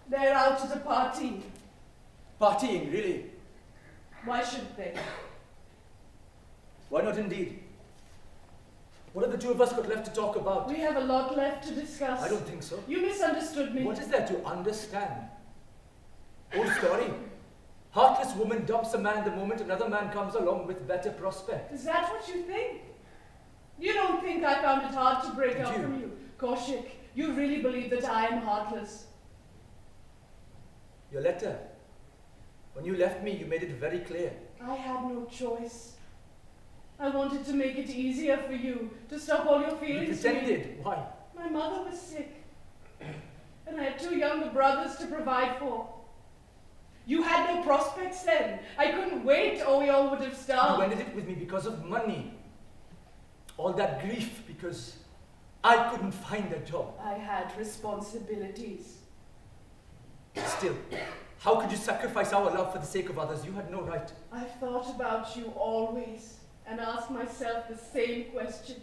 They're out at a party. Partying, really? Why shouldn't they? Why not indeed? What have the two of us got left to talk about? We have a lot left to discuss. I don't think so. You misunderstood me. What is there to understand? Old story. Heartless woman dumps a man the moment another man comes along with better prospects. Is that what you think? You don't think I found it hard to break Did up you? from you? Kaushik, you really believe that I am heartless. Your letter. When you left me, you made it very clear. I had no choice. I wanted to make it easier for you, to stop all your You feelings. for me. pretended. Why? My mother was sick, and I had two younger brothers to provide for. You had no prospects then. I couldn't wait, or we all would have You starved. ended it with me because of money. All that grief because I couldn't find a job. I had responsibilities. Still, how could you sacrifice our love for the sake of others? You had no right. I've thought about you always and asked myself the same question.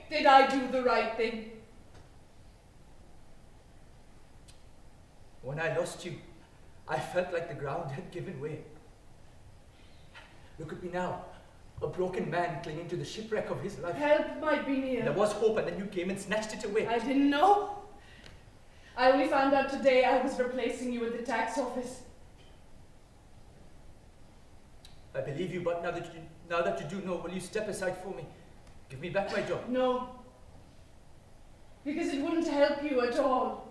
Did I do the right thing? When I lost you, I felt like the ground had given way. Look at me now, a broken man clinging to the shipwreck of his life. Help might be near. There was hope, and then you came and snatched it away. I didn't know. I only found out today I was replacing you at the tax office. I believe you, but now that you do know, will you step aside for me? Give me back my job. No. Because it wouldn't help you at all.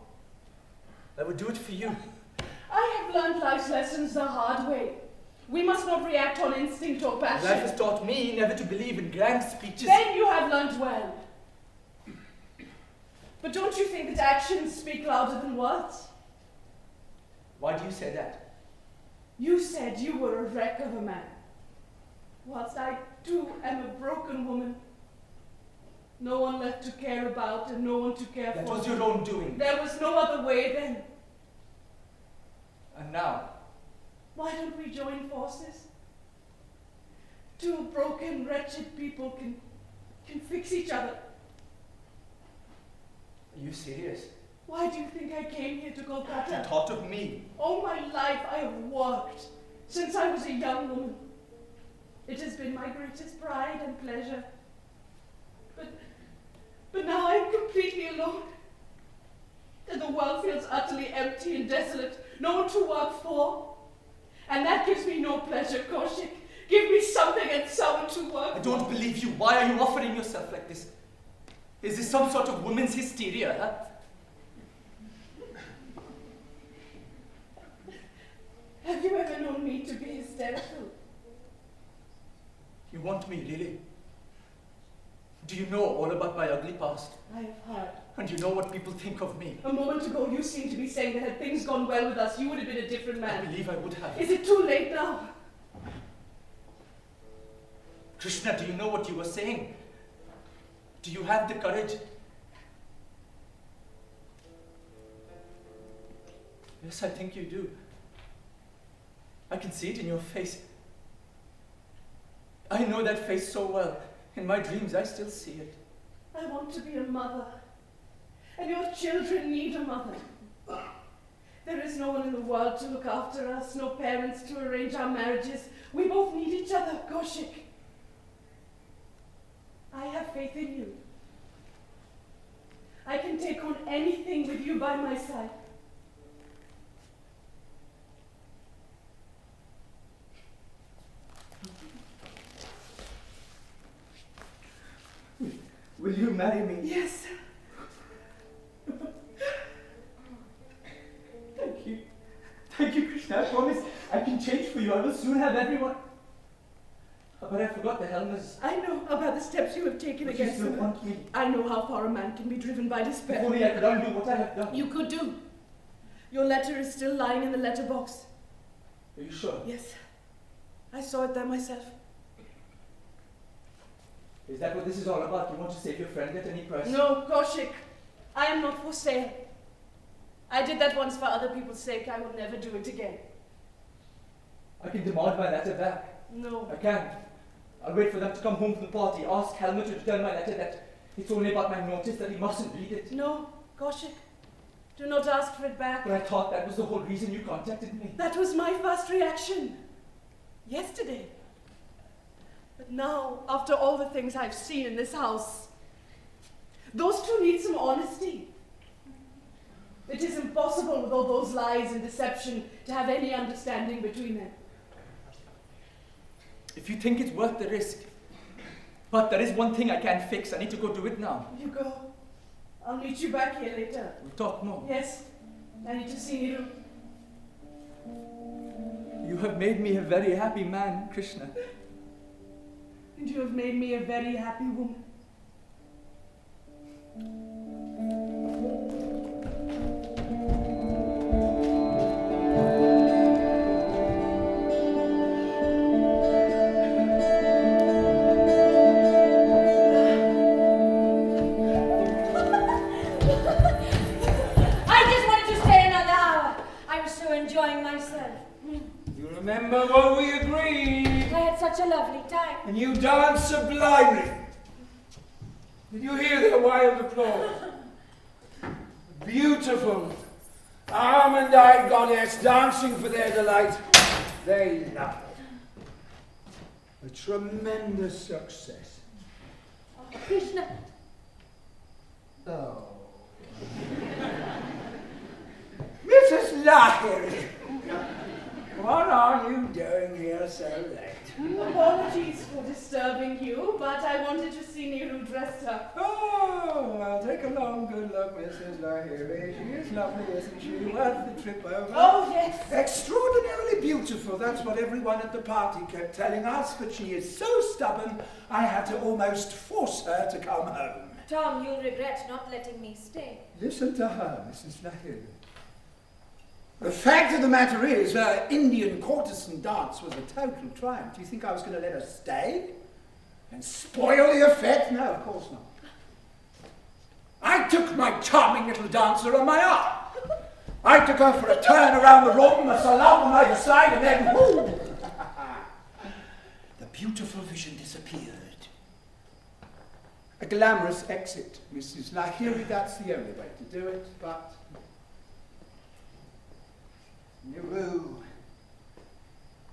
I would do it for you. I have learned life's lessons the hard way. We must not react on instinct or passion. Life has taught me never to believe in grand speeches. Then you have learned well. But don't you think that actions speak louder than words? Why do you say that? You said you were a wreck of a man. Whilst I too am a broken woman. No one left to care about and no one to care That for. was your own doing. There was no other way then. And now? Why don't we join forces? Two broken, wretched people can fix each other. Are you serious? Why do you think I came here to You Calcutta? thought of me. All my life I have worked, since I was a young woman. It has been my greatest pride and pleasure. But now I am completely alone. And the world feels utterly empty and desolate. No one to work for. And that gives me no pleasure, Kaushik. Give me something and someone to work I for. don't believe you. Why are you offering yourself like this? Is this some sort of woman's hysteria, huh? Have you ever known me to be hysterical? You want me, really? Do you know all about my ugly past? I have heard. And you know what people think of me? A moment ago you seemed to be saying that had things gone well with us, you would have been a different I man. believe I would have. Is it too late now? Krishna, do you know what you were saying? Do you have the courage? Yes, I think you do. I can see it in your face. I know that face so well. In my dreams, I still see it. I want to be a mother. And your children need a mother. There is no one in the world to look after us, no parents to arrange our marriages. We both need each other, Kaushik. I have faith in you. I can take on anything with you by my side. Will you marry me? Yes. Thank you. Thank you, Krishna. I promise I can change for you. I will soon have everyone. But I forgot the Helmers. I know about the steps you have taken against them. Want me. I know how far a man can be driven by despair. If only I could undo what I have done. You could do. Your letter is still lying in the letterbox. Are you sure? Yes. I saw it there myself. Is that what this is all about? You want to save your friend at any price? No, Kaushik. I am not for sale. I did that once for other people's sake. I will never do it again. I can demand my letter back. No. I can't. I'll wait for them to come home from the party. Ask Helmer to return my letter that it's only about my notice, that he mustn't read it. No, Kaushik. Do not ask for it back. But I thought that was the whole reason you contacted me. That was my first reaction. Yesterday. But now, after all the things I've seen in this house, those two need some honesty. It is impossible with all those lies and deception to have any understanding between them. If you think it's worth the risk. But there is one thing I can't fix. I need to go do it now. You go. I'll meet you back here later. We'll talk more. Yes. I need to see Niru. You have made me a very happy man, Krishna. And you have made me a very happy woman. Remember what we agreed? I had such a lovely time. And you danced sublimely. Did you hear their wild applause? Beautiful, almond-eyed goddess dancing for their delight. They loved it. A tremendous success. Oh, Krishna. Oh. Mrs Lahiri. What are you doing here so late? Apologies for disturbing you, but I wanted to see Niru dressed up. Oh, well, take a long, good look, Mrs Lahiri. She is lovely, isn't she? Worth the trip over. Oh, yes. Extraordinarily beautiful. That's what everyone at the party kept telling us, but she is so stubborn, I had to almost force her to come home. Tom, you'll regret not letting me stay. Listen to her, Mrs Lahiri. The fact of the matter is, her Indian courtesan dance was a total triumph. Do you think I was going to let her stay and spoil the effect? No, of course not. I took my charming little dancer on my arm. I took her for a turn around the room, a salam on either side, and then whoo! The beautiful vision disappeared. A glamorous exit, Mrs Lahiri. That's the only way to do it, but Niru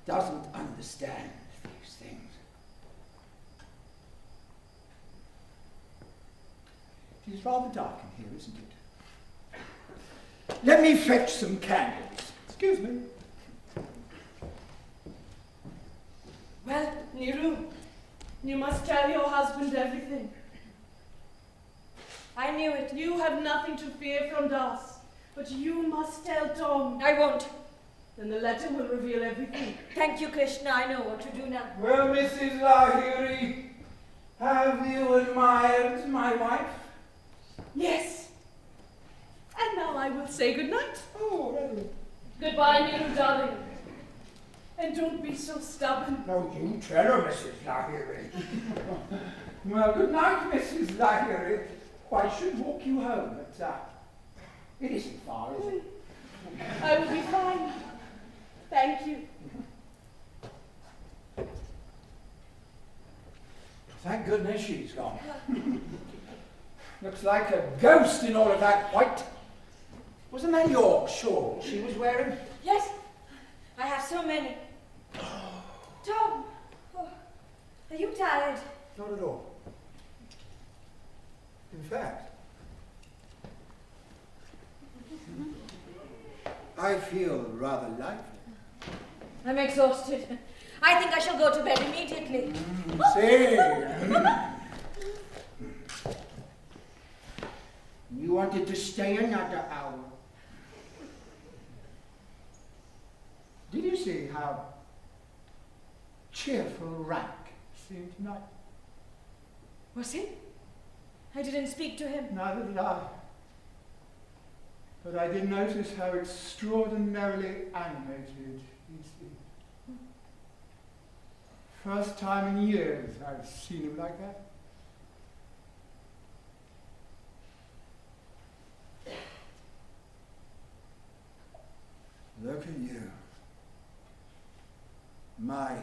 doesn't understand these things. It is rather dark in here, isn't it? Let me fetch some candles. Excuse me. Well, Niru, you must tell your husband everything. I knew it. You have nothing to fear from Das, but you must tell Tom. I won't. Then the letter will reveal everything. Thank you, Krishna. I know what to do now. Well, Mrs Lahiri, have you admired my wife? Yes. And now I will say good night. Oh, really? Goodbye, Niru, darling. And don't be so stubborn. No, you tell her, Mrs Lahiri. Well, good night, Mrs Lahiri. I should walk you home, but it isn't far, is it? I will be fine. Thank you. Thank goodness she's gone. Looks like a ghost in all of that white. Wasn't that your shawl she was wearing? Yes, I have so many. Tom, are you tired? Not at all. In fact, I feel rather lively. I'm exhausted. I think I shall go to bed immediately. Same. You wanted to stay another hour. Did you see how cheerful Rank seemed tonight? Was he? I didn't speak to him. Neither did I. But I did notice how extraordinarily animated he seemed. First time in years I've seen him like that. Look at you. My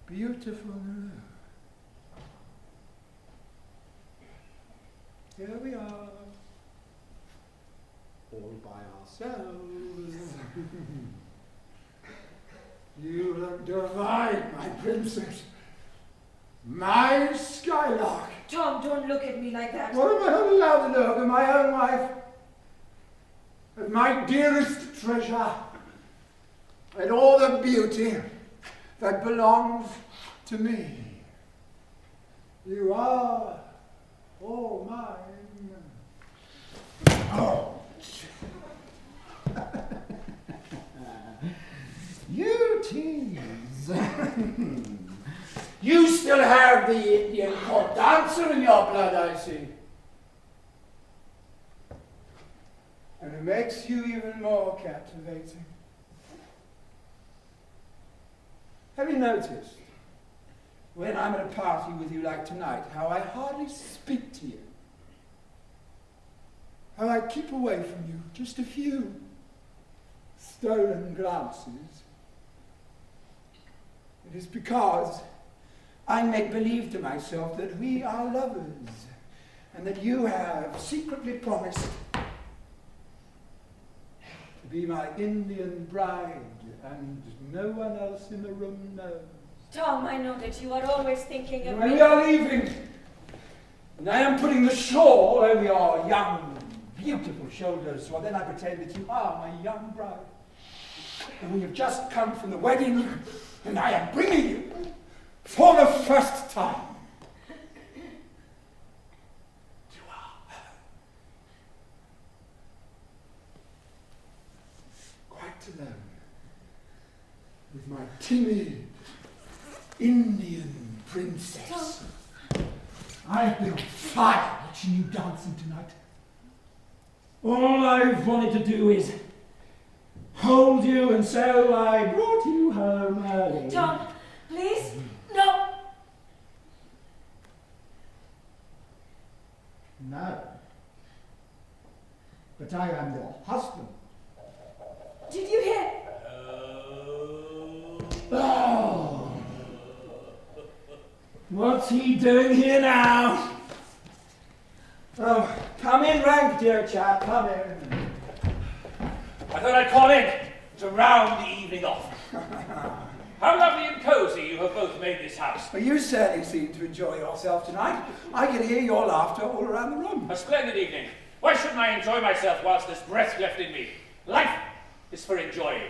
beautiful Niru. Here we are, all by ourselves. You look divine, my princess. My skylark. Tom, don't look at me like that. What am I not allowed to look at my own wife? At my dearest treasure. And all the beauty that belongs to me. You are all mine. Oh. You tease. You still have the Indian court dancer in your blood, I see. And it makes you even more captivating. Have you noticed, when I'm at a party with you like tonight, how I hardly speak to you? How I keep away from you, just a few stolen glances? It is because I make believe to myself that we are lovers, and that you have secretly promised to be my Indian bride, and no one else in the room knows. Tom, I know that you are always thinking of When me. we are leaving, and I am putting the shawl over your young, beautiful shoulders, well then I pretend that you are my young bride. And we have just come from the wedding, and I am bringing you, for the first time, to our home. Quite alone, with my timid Indian princess. I've been on fire watching you dancing tonight. All I've wanted to do is hold you, and so I brought you home early. Tom, please, no. No. But I am your husband. Did you hear? Oh! What's he doing here now? Oh, come in, Rank, dear chap, come in. I thought I'd call in to round the evening off. How lovely and cosy you have both made this house. Well, you certainly seem to enjoy yourself tonight. I can hear your laughter all around the room. A splendid evening. Why shouldn't I enjoy myself whilst there's breath left in me? Life is for enjoying.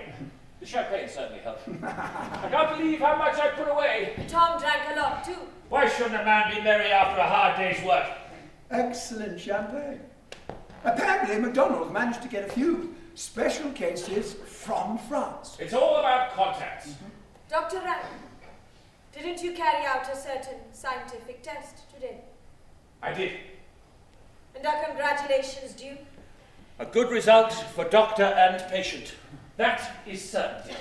The champagne certainly helped. I can't believe how much I put away. Tom drank a lot too. Why shouldn't a man be merry after a hard day's work? Excellent champagne. Apparently, MacDonald managed to get a few special cases from France. It's all about contacts. Dr. Rank, didn't you carry out a certain scientific test today? I did. And are congratulations due? A good result for doctor and patient. That is certainty.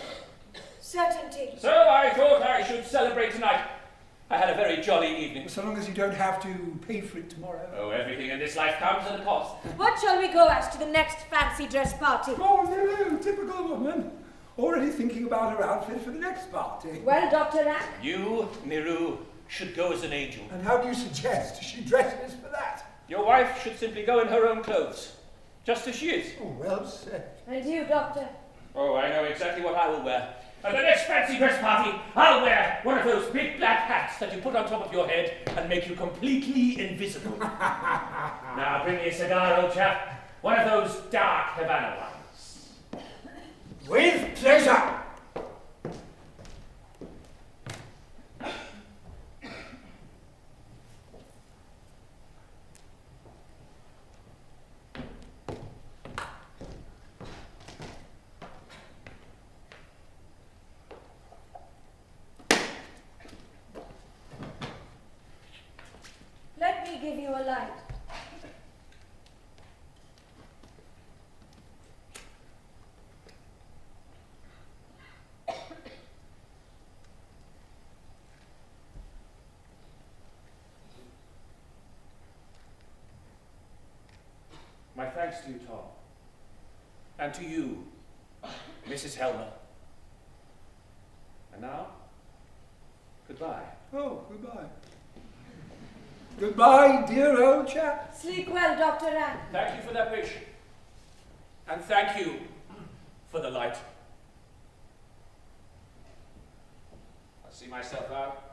Certainty. So I thought I should celebrate tonight. I had a very jolly evening. So long as you don't have to pay for it tomorrow. Oh, everything in this life comes at a cost. What shall we go as to the next fancy dress party? Oh, no, typical woman. already thinking about her outfit for the next party. Well, Dr. Rack. You, Niru, should go as an angel. And how do you suggest she dresses for that? Your wife should simply go in her own clothes, just as she is. Oh, well said. And you, Doctor? Oh, I know exactly what I will wear. At the next fancy dress party, I'll wear one of those big black hats that you put on top of your head and make you completely invisible. Now, bring me a cigar, old chap. One of those dark Havana ones. With pleasure. Let me give you a light. My thanks to you, Tom. And to you, Mrs. Helmer. And now, goodbye. Oh, goodbye. Goodbye, dear old chap. Sleep well, Dr. Rack. Thank you for that wish. And thank you for the light. I'll see myself out.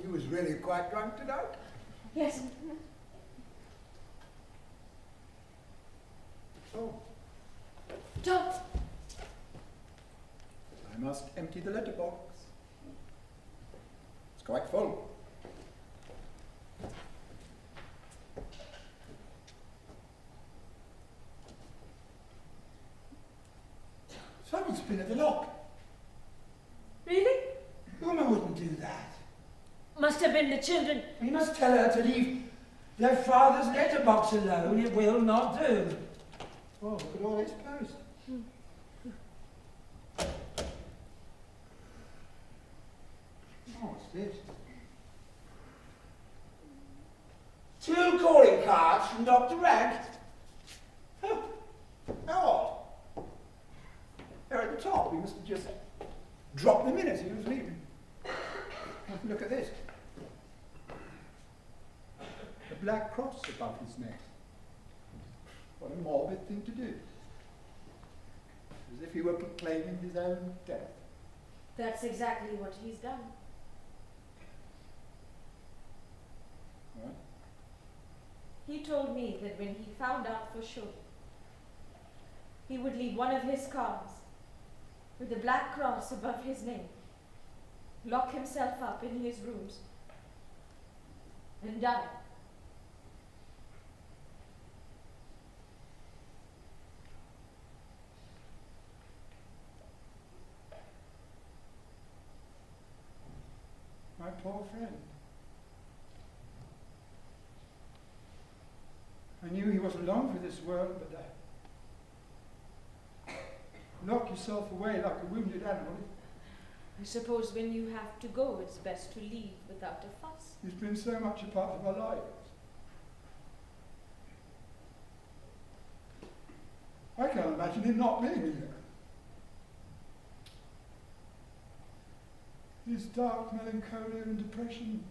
He was really quite drunk tonight. Yes. Oh, Tom. I must empty the letterbox. It's quite full. Someone's been at the lock. Really? Uma wouldn't do that. Must have been the children. We must tell her to leave their father's letterbox alone. It will not do. Oh, look at all this post. Oh, what's this? 2 calling cards from Dr. Ragg. Oh, how odd. They're at the top. We must have just dropped them in as he was leaving. Look at this. A black cross above his neck. What a morbid thing to do. As if he were proclaiming his own death. That's exactly what he's done. What? He told me that when he found out for sure, he would leave one of his cards with a black cross above his name, lock himself up in his rooms, and die. My poor friend. I knew he wasn't long for this world, but lock yourself away like a wounded animal. I suppose when you have to go, it's best to leave without a fuss. He's been so much a part of our lives. I can't imagine him not being here. His dark melancholia and depression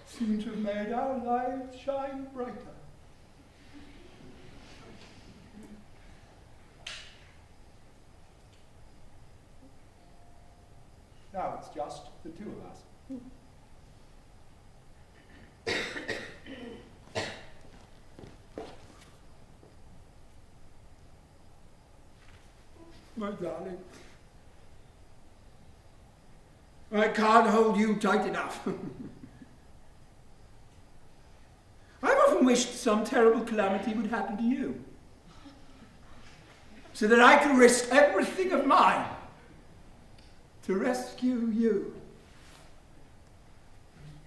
seem to have made our lives shine brighter. Now it's just the 2 of us. My darling, I can't hold you tight enough. I've often wished some terrible calamity would happen to you, so that I could risk everything of mine to rescue you.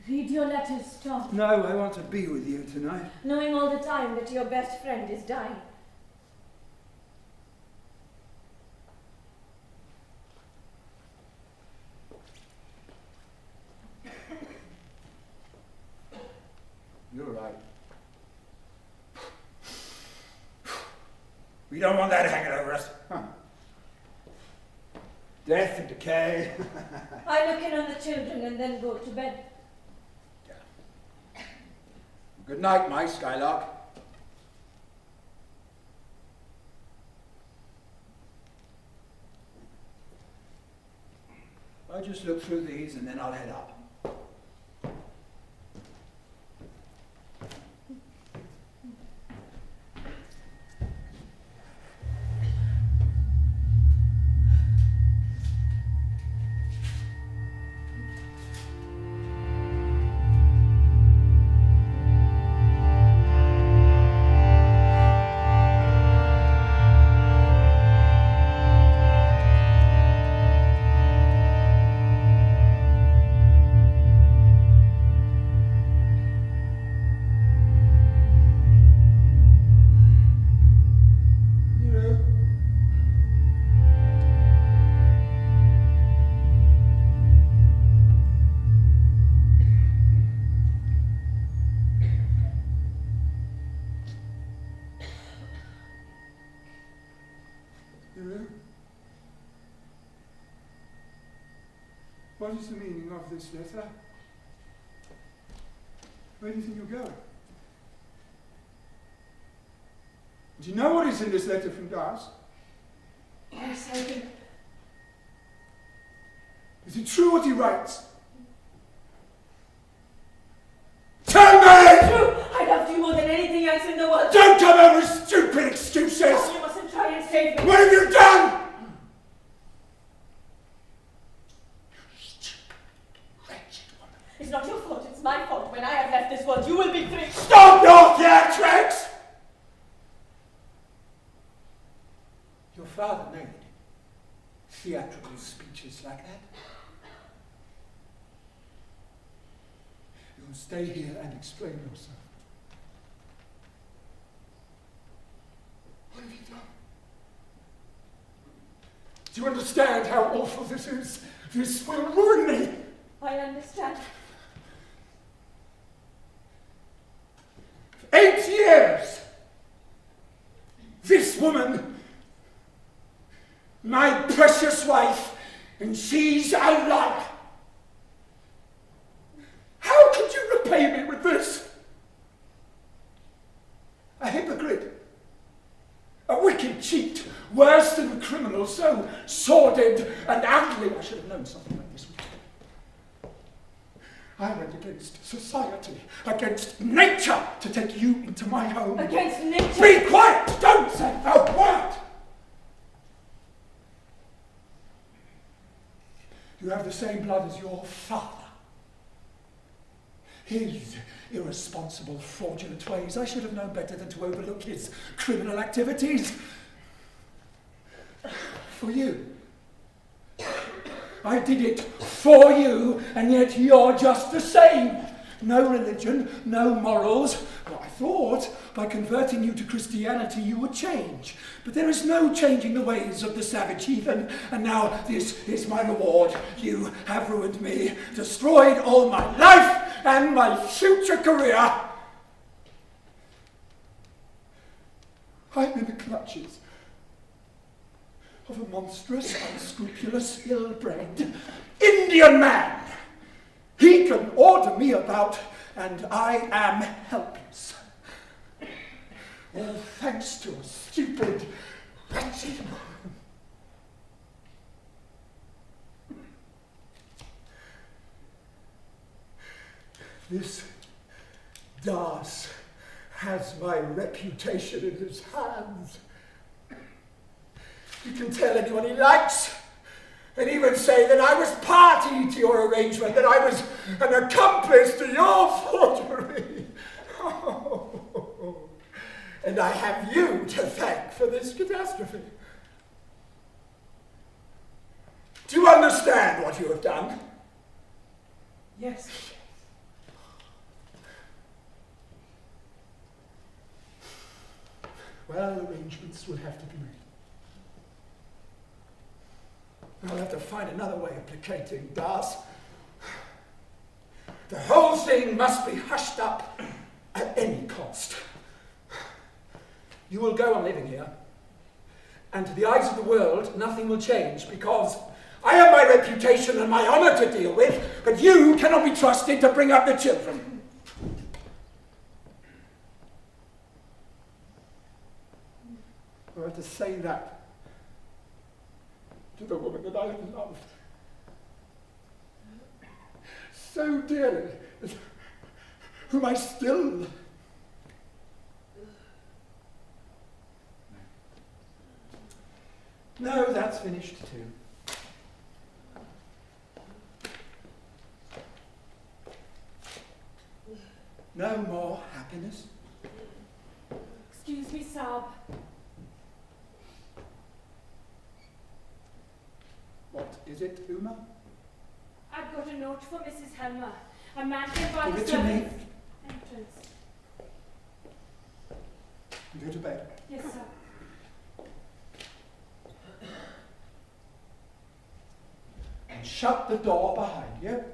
Read your letters, Tom. No, I want to be with you tonight. Knowing all the time that your best friend is dying. We don't want that hanging over us. Huh. Death and decay. I look in on the children and then go to bed. Yeah. Good night, my Skylark. I'll just look through these and then I'll head up. What is the meaning of this letter? Where do you think you're going? Do you know what is in this letter from Das? Yes, I do. Is it true what he writes? Tell me! True! I loved you more than anything else in the world. Don't come over with stupid excuses! Oh, you mustn't try and save me. What have you done? It's not your fault, it's my fault. When I have left this world, you will be free. Stop your theatrics! Your father made theatrical speeches like that. You'll stay here and explain yourself. What have you done? Do you understand how awful this is? This will ruin me. I understand. 8 years! This woman, my precious wife, and she's alive. How could you repay me with this? A hypocrite, a wicked cheat, worse than a criminal, so sordid and ugly. I should have known something like this would happen. I went against society, against nature, to take you into my home. Against nature? Be quiet! Don't say a word! You have the same blood as your father. His irresponsible, fraudulent ways. I should have known better than to overlook his criminal activities. For you. I did it for you, and yet you're just the same. No religion, no morals. Well, I thought by converting you to Christianity you would change. But there is no changing the ways of the savage heathen. And now this is my reward. You have ruined me, destroyed all my life and my future career. I'm in the clutches of a monstrous, unscrupulous, ill-bred Indian man. He can order me about, and I am helpless. All thanks to a stupid, wretched woman. This Das has my reputation in his hands. He can tell anyone he likes, and even say that I was party to your arrangement, that I was an accomplice to your forgery. Oh. And I have you to thank for this catastrophe. Do you understand what you have done? Yes. Well, arrangements will have to be made. I'll have to find another way of placating Das. The whole thing must be hushed up at any cost. You will go on living here, And to the eyes of the world, nothing will change because I have my reputation and my honour to deal with, but you cannot be trusted to bring up the children. I have to say that to the woman that I have loved so dearly, whom I still love. No, that's finished too. No more happiness. Excuse me, Saab. What is it, Uma? I've got a note for Mrs. Helmer. A man came by Give the it to me. entrance. You go to bed. Yes, sir. And shut the door behind you.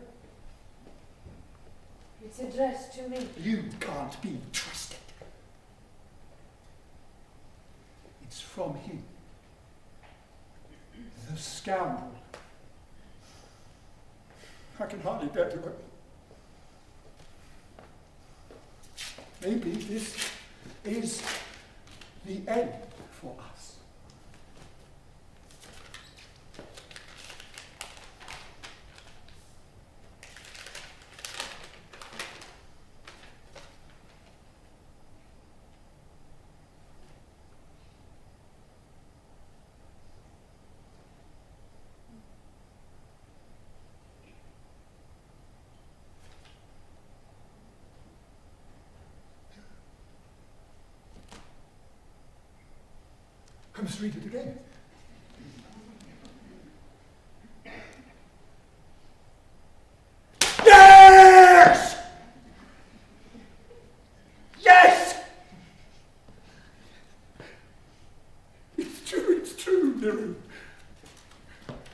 It's addressed to me. You can't be trusted. It's from him. The scoundrel. I can hardly bear to it. Maybe this is the end for us. I must read it again. Yes! Yes! It's true, Niru.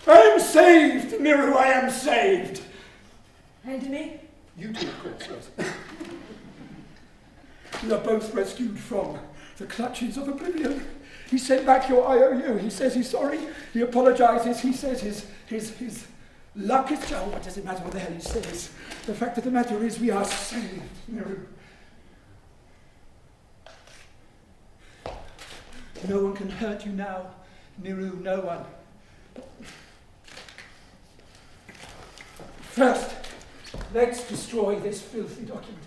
I am saved, Niru, I am saved. And me? You too, of course, yes. We are both rescued from the clutches of oblivion. He sent back your IOU. He says he's sorry. He apologises. He says his luck is... Oh, what does it matter what the hell he says? The fact of the matter is we are saved, Niru. No one can hurt you now, Niru, no one. First, let's destroy this filthy document.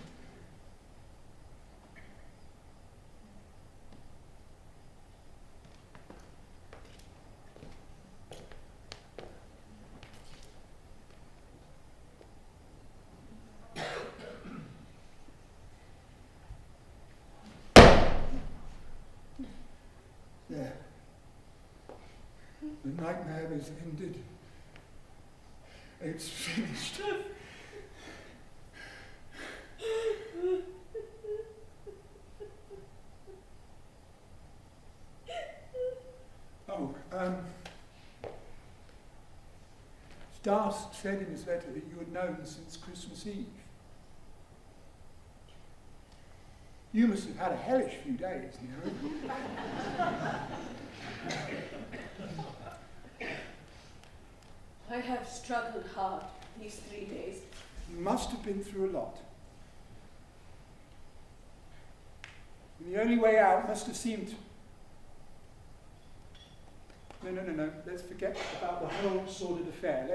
There. The nightmare is ended. It's finished. Oh, Stas said in his letter that you had known since Christmas Eve. You must have had a hellish few days, Nero. I have struggled hard these 3 days. You must have been through a lot. And the only way out must have seemed... No. Let's forget about the whole sordid affair.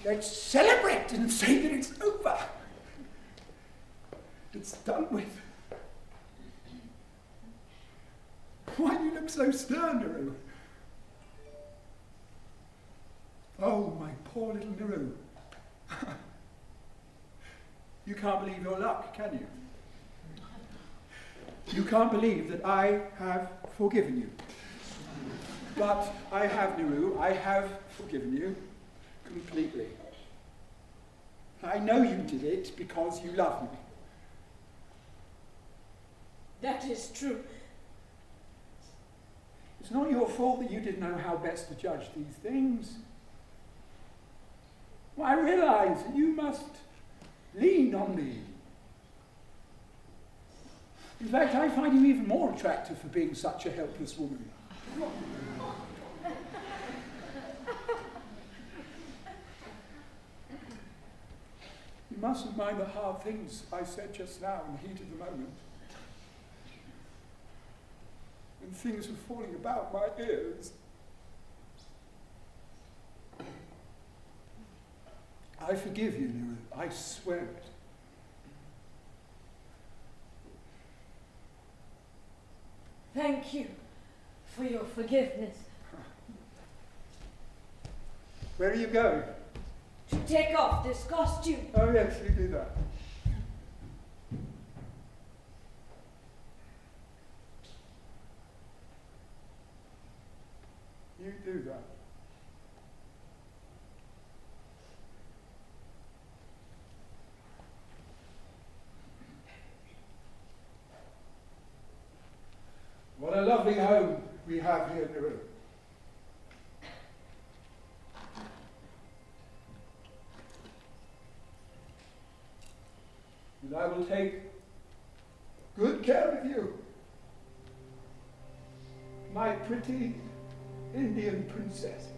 Let's celebrate and say that it's over. It's done with. Why do you look so stern, Niru? Oh, my poor little Niru. You can't believe your luck, can you? You can't believe that I have forgiven you. But I have, Niru, I have forgiven you completely. I know you did it because you love me. That is true. It's not your fault that you didn't know how best to judge these things. Well, I realise that you must lean on me. In fact, I find you even more attractive for being such a helpless woman. You mustn't mind the hard things I said just now in the heat of the moment. When things were falling about my ears. I forgive you, Niru. I swear it. Thank you for your forgiveness. Where are you going? To take off this costume. Oh yes, you do that. You do that. What a lovely home we have here, Niru. And I will take good care of you, my pretty Indian princess.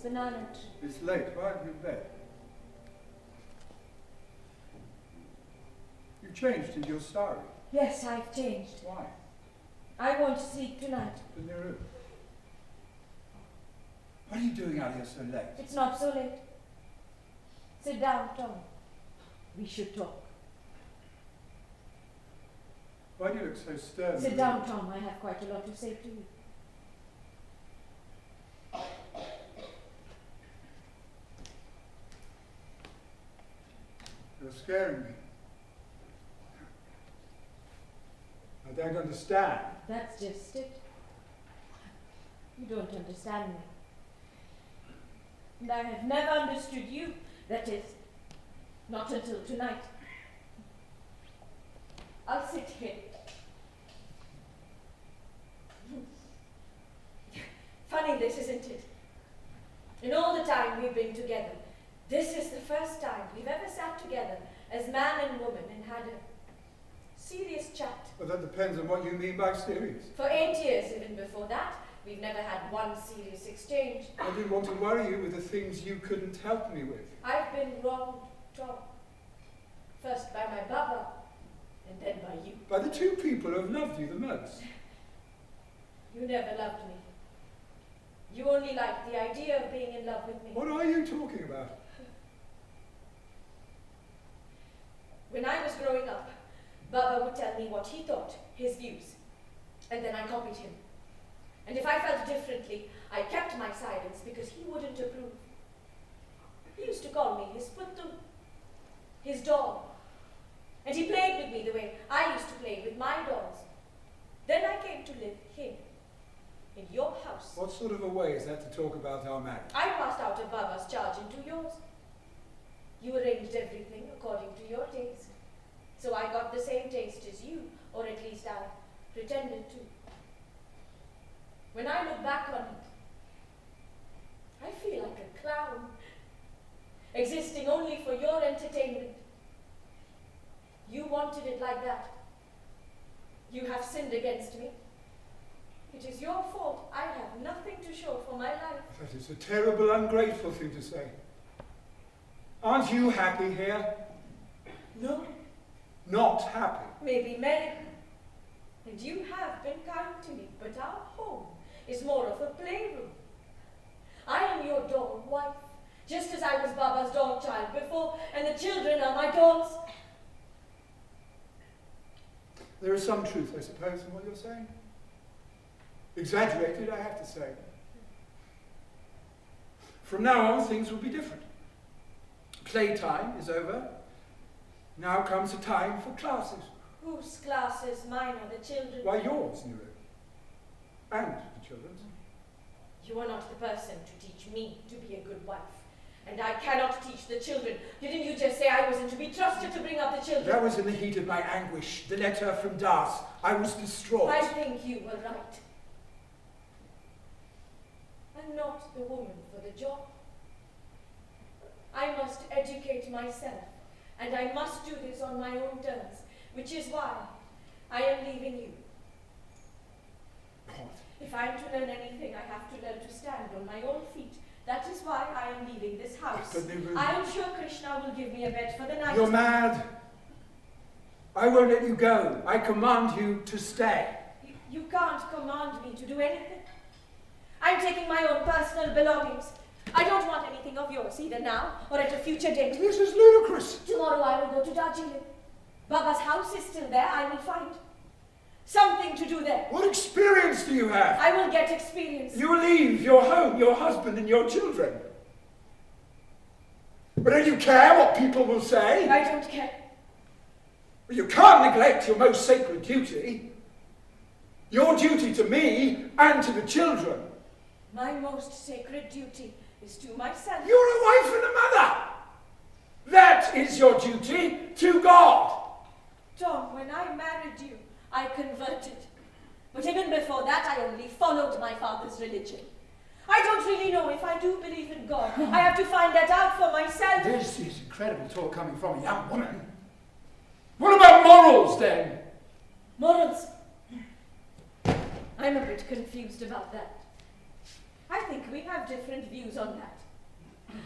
Banana tree. It's late. Why aren't you in bed? You changed in your story. Yes, I've changed. Why? I want to sleep tonight. To Niru. What are you doing out here so late? It's not so late. Sit down, Tom. We should talk. Why do you look so stern? Sit down, Tom. I have quite a lot to say to you. You're scaring me. I don't understand. That's just it. You don't understand me. And I have never understood you. That is, not until tonight. I'll sit here. Funny this, isn't it? In all the time we've been together, this is the first time we've ever sat together as man and woman and had a serious chat. Well, that depends on what you mean by serious. For 8 years, even before that, we've never had one serious exchange. I didn't want to worry you with the things you couldn't help me with. I've been wronged, Tom. First by my Baba, and then by you. By the two people who have loved you the most. You never loved me. You only liked the idea of being in love with me. What are you talking about? When I was growing up, Baba would tell me what he thought, his views, and then I copied him. And if I felt differently, I kept my silence because he wouldn't approve. He used to call me his puttu, his dog. And he played with me the way I used to play with my talk about our marriage. I passed out of Baba's charge into yours. You arranged everything according to your taste. So I got the same taste as you, or at least I pretended to. When I look back on it, I feel like a clown, existing only for your entertainment. You wanted it like that. You have sinned against me. It is your fault. I have nothing to show for my life. That is a terrible, ungrateful thing to say. Aren't you happy here? No. Not happy? Maybe merry. And you have been kind to me, but our home is more of a playroom. I am your dog wife, just as I was Baba's dog child before, and the children are my dogs. There is some truth, I suppose, in what you're saying. Exaggerated, I have to say. From now on, things will be different. Playtime is over. Now comes a time for classes. Whose classes? Mine or the children? Why, yours, Niru. And the children's. You are not the person to teach me to be a good wife. And I cannot teach the children. Didn't you just say I wasn't to be trusted to bring up the children? That was in the heat of my anguish. The letter from Das. I was distraught. I think you were right. I'm not the woman for the job. I must educate myself, and I must do this on my own terms, which is why I am leaving you. What? If I am to learn anything, I have to learn to stand on my own feet. That is why I am leaving this house. But Niru, I am sure Krishna will give me a bed for the night. you're mad. I won't let you go. I command you to stay. You can't command me to do anything. I'm taking my own personal belongings. I don't want anything of yours, either now or at a future date. This is ludicrous. Tomorrow I will go to Darjeeling. Baba's house is still there. I will find something to do there. What experience do you have? I will get experience. You will leave your home, your husband, and your children. But don't you care what people will say? I don't care. Well, you can't neglect your most sacred duty. Your duty to me and to the children. My most sacred duty is to myself. You're a wife and a mother. That is your duty to God. Tom, when I married you, I converted. But even before that, I only followed my father's religion. I don't really know if I do believe in God. I have to find that out for myself. This is incredible talk coming from a young woman. What about morals, then? Morals? I'm a bit confused about that. I think we have different views on that.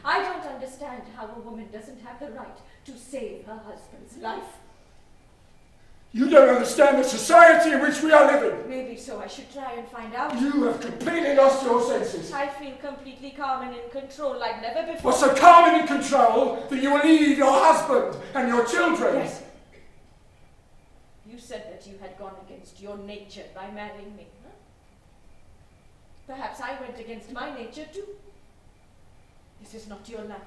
I don't understand how a woman doesn't have the right to save her husband's life. You don't understand the society in which we are living. Maybe so. I should try and find out. You have completely lost your senses. I feel completely calm and in control like never before. Well, so calm and in control that you will leave your husband and your children. Yes. You said that you had gone against your nature by marrying me. Huh? Perhaps I went against my nature too. This is not your land.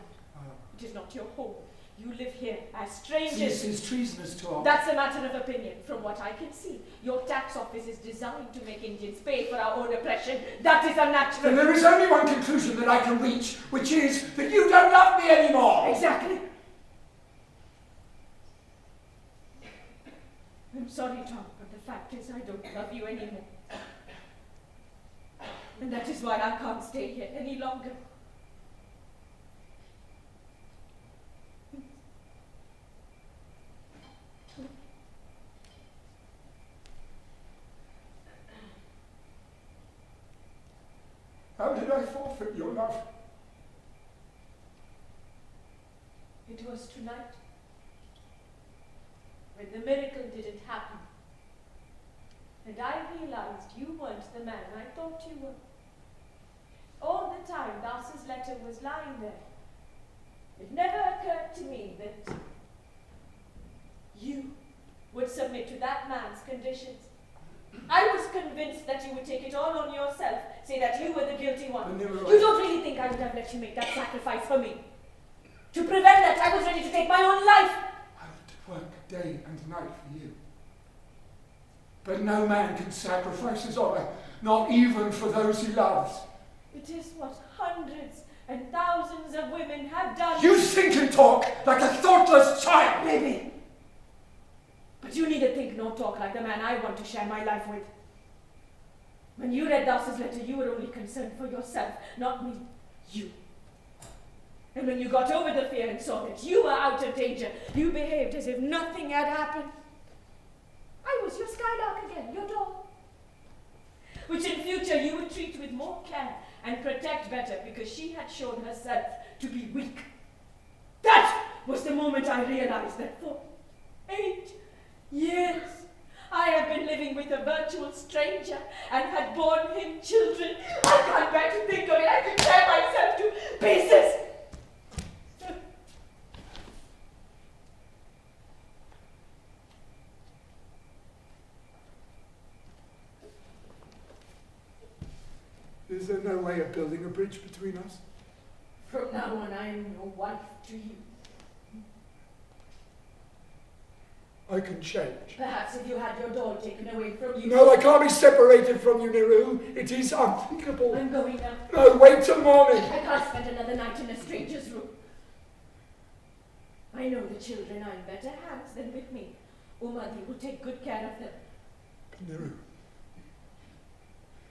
It is not your home. You live here as strangers. This is treasonous talk. That's a matter of opinion. From what I can see, your tax office is designed to make Indians pay for our own oppression. That is unnatural. Then there is only one conclusion that I can reach, which is that you don't love me anymore. Exactly. I'm sorry, Tom, but the fact is I don't love you anymore. And that is why I can't stay here any longer. How did I forfeit your love? It was tonight, when the miracle didn't happen. And I realized you weren't the man I thought you were. All the time Das's letter was lying there. It never occurred to me that you would submit to that man's conditions. I was convinced that you would take it all on yourself, say that you were the guilty one. You don't really think I would have let you make that sacrifice for me? To prevent that, I was ready to take my own life. I would work day and night for you. But no man can sacrifice his honor, not even for those he loves. It is what hundreds and thousands of women have done. You think and talk like a thoughtless child! Maybe. But you neither think nor talk like the man I want to share my life with. When you read Das's letter, you were only concerned for yourself, not me. You. And when you got over the fear and saw that you were out of danger, you behaved as if nothing had happened. I was your skylark again, your doll. Which in future you would treat with more care and protect better because she had shown herself to be weak. That was the moment I realized that for 8 years I have been living with a virtual stranger and had borne him children. I can't bear to think of it. I could tear myself to pieces. Is there no way of building a bridge between us? From now on, I am your wife to you. I can change. Perhaps if you had your doll taken away from you. No, I can't be separated from you, Niru. It is unthinkable. I'm going now. No, wait till morning. I can't spend another night in a stranger's room. I know the children are in better hands than with me. Umadi will take good care of them. Niru,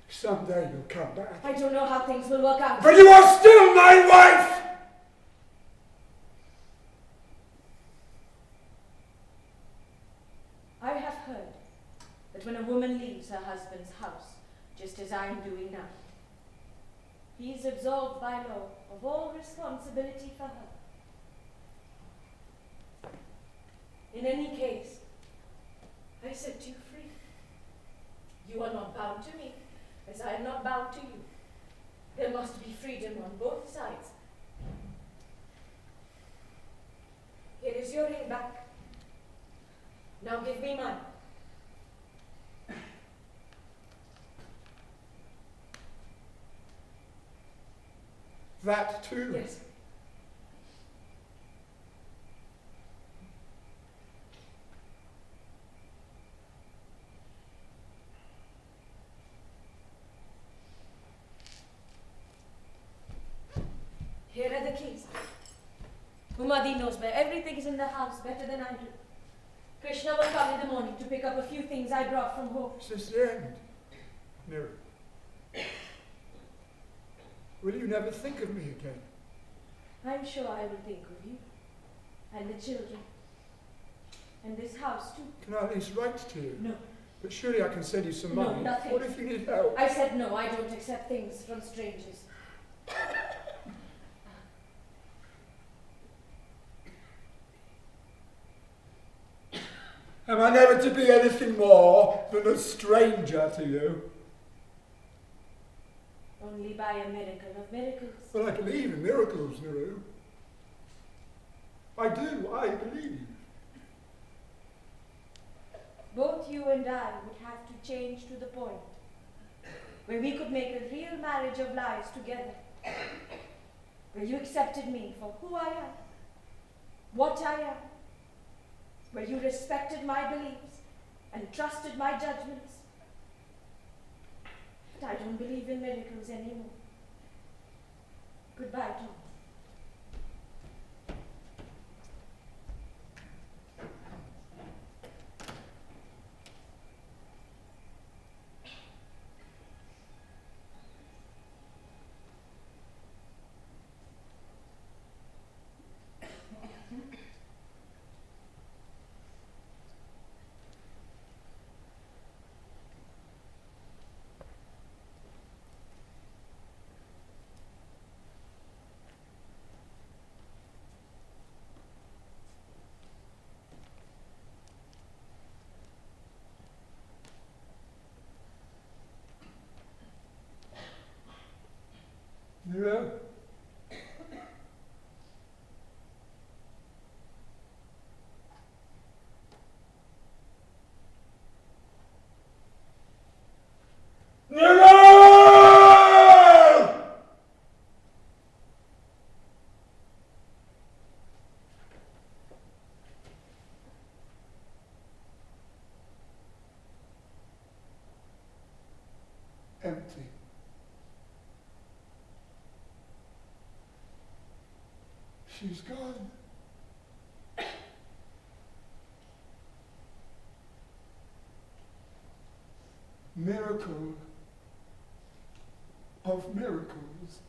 someday you'll come back. I don't know how things will work out. But you are still my wife! I have heard that when a woman leaves her husband's house, just as I am doing now, he is absolved by law of all responsibility for her. In any case, I set you free. You are not bound to me, as I am not bound to you. There must be freedom on both sides. Here is your ring back. Now give me mine. That too? Yes. Here are the keys. Umadi knows where everything is in the house better than I do. Krishna will come in the morning to pick up a few things I brought from home. Is this the end, Niru? Will you never think of me again? I'm sure I will think of you. And the children. And this house too. Can I at least write to you? No. But surely I can send you some No, money. nothing. What if you need help? I said no, I don't accept things from strangers. Am I never to be anything more than a stranger to you? Only by a miracle of miracles. Well, I believe in miracles, Niru. I do, I believe. Both you and I would have to change to the point where we could make a real marriage of lives together. Where you accepted me for who I am, what I am. Where you respected my beliefs and trusted my judgments. But I don't believe in miracles anymore. Goodbye, Tom. She's gone. Miracle of miracles.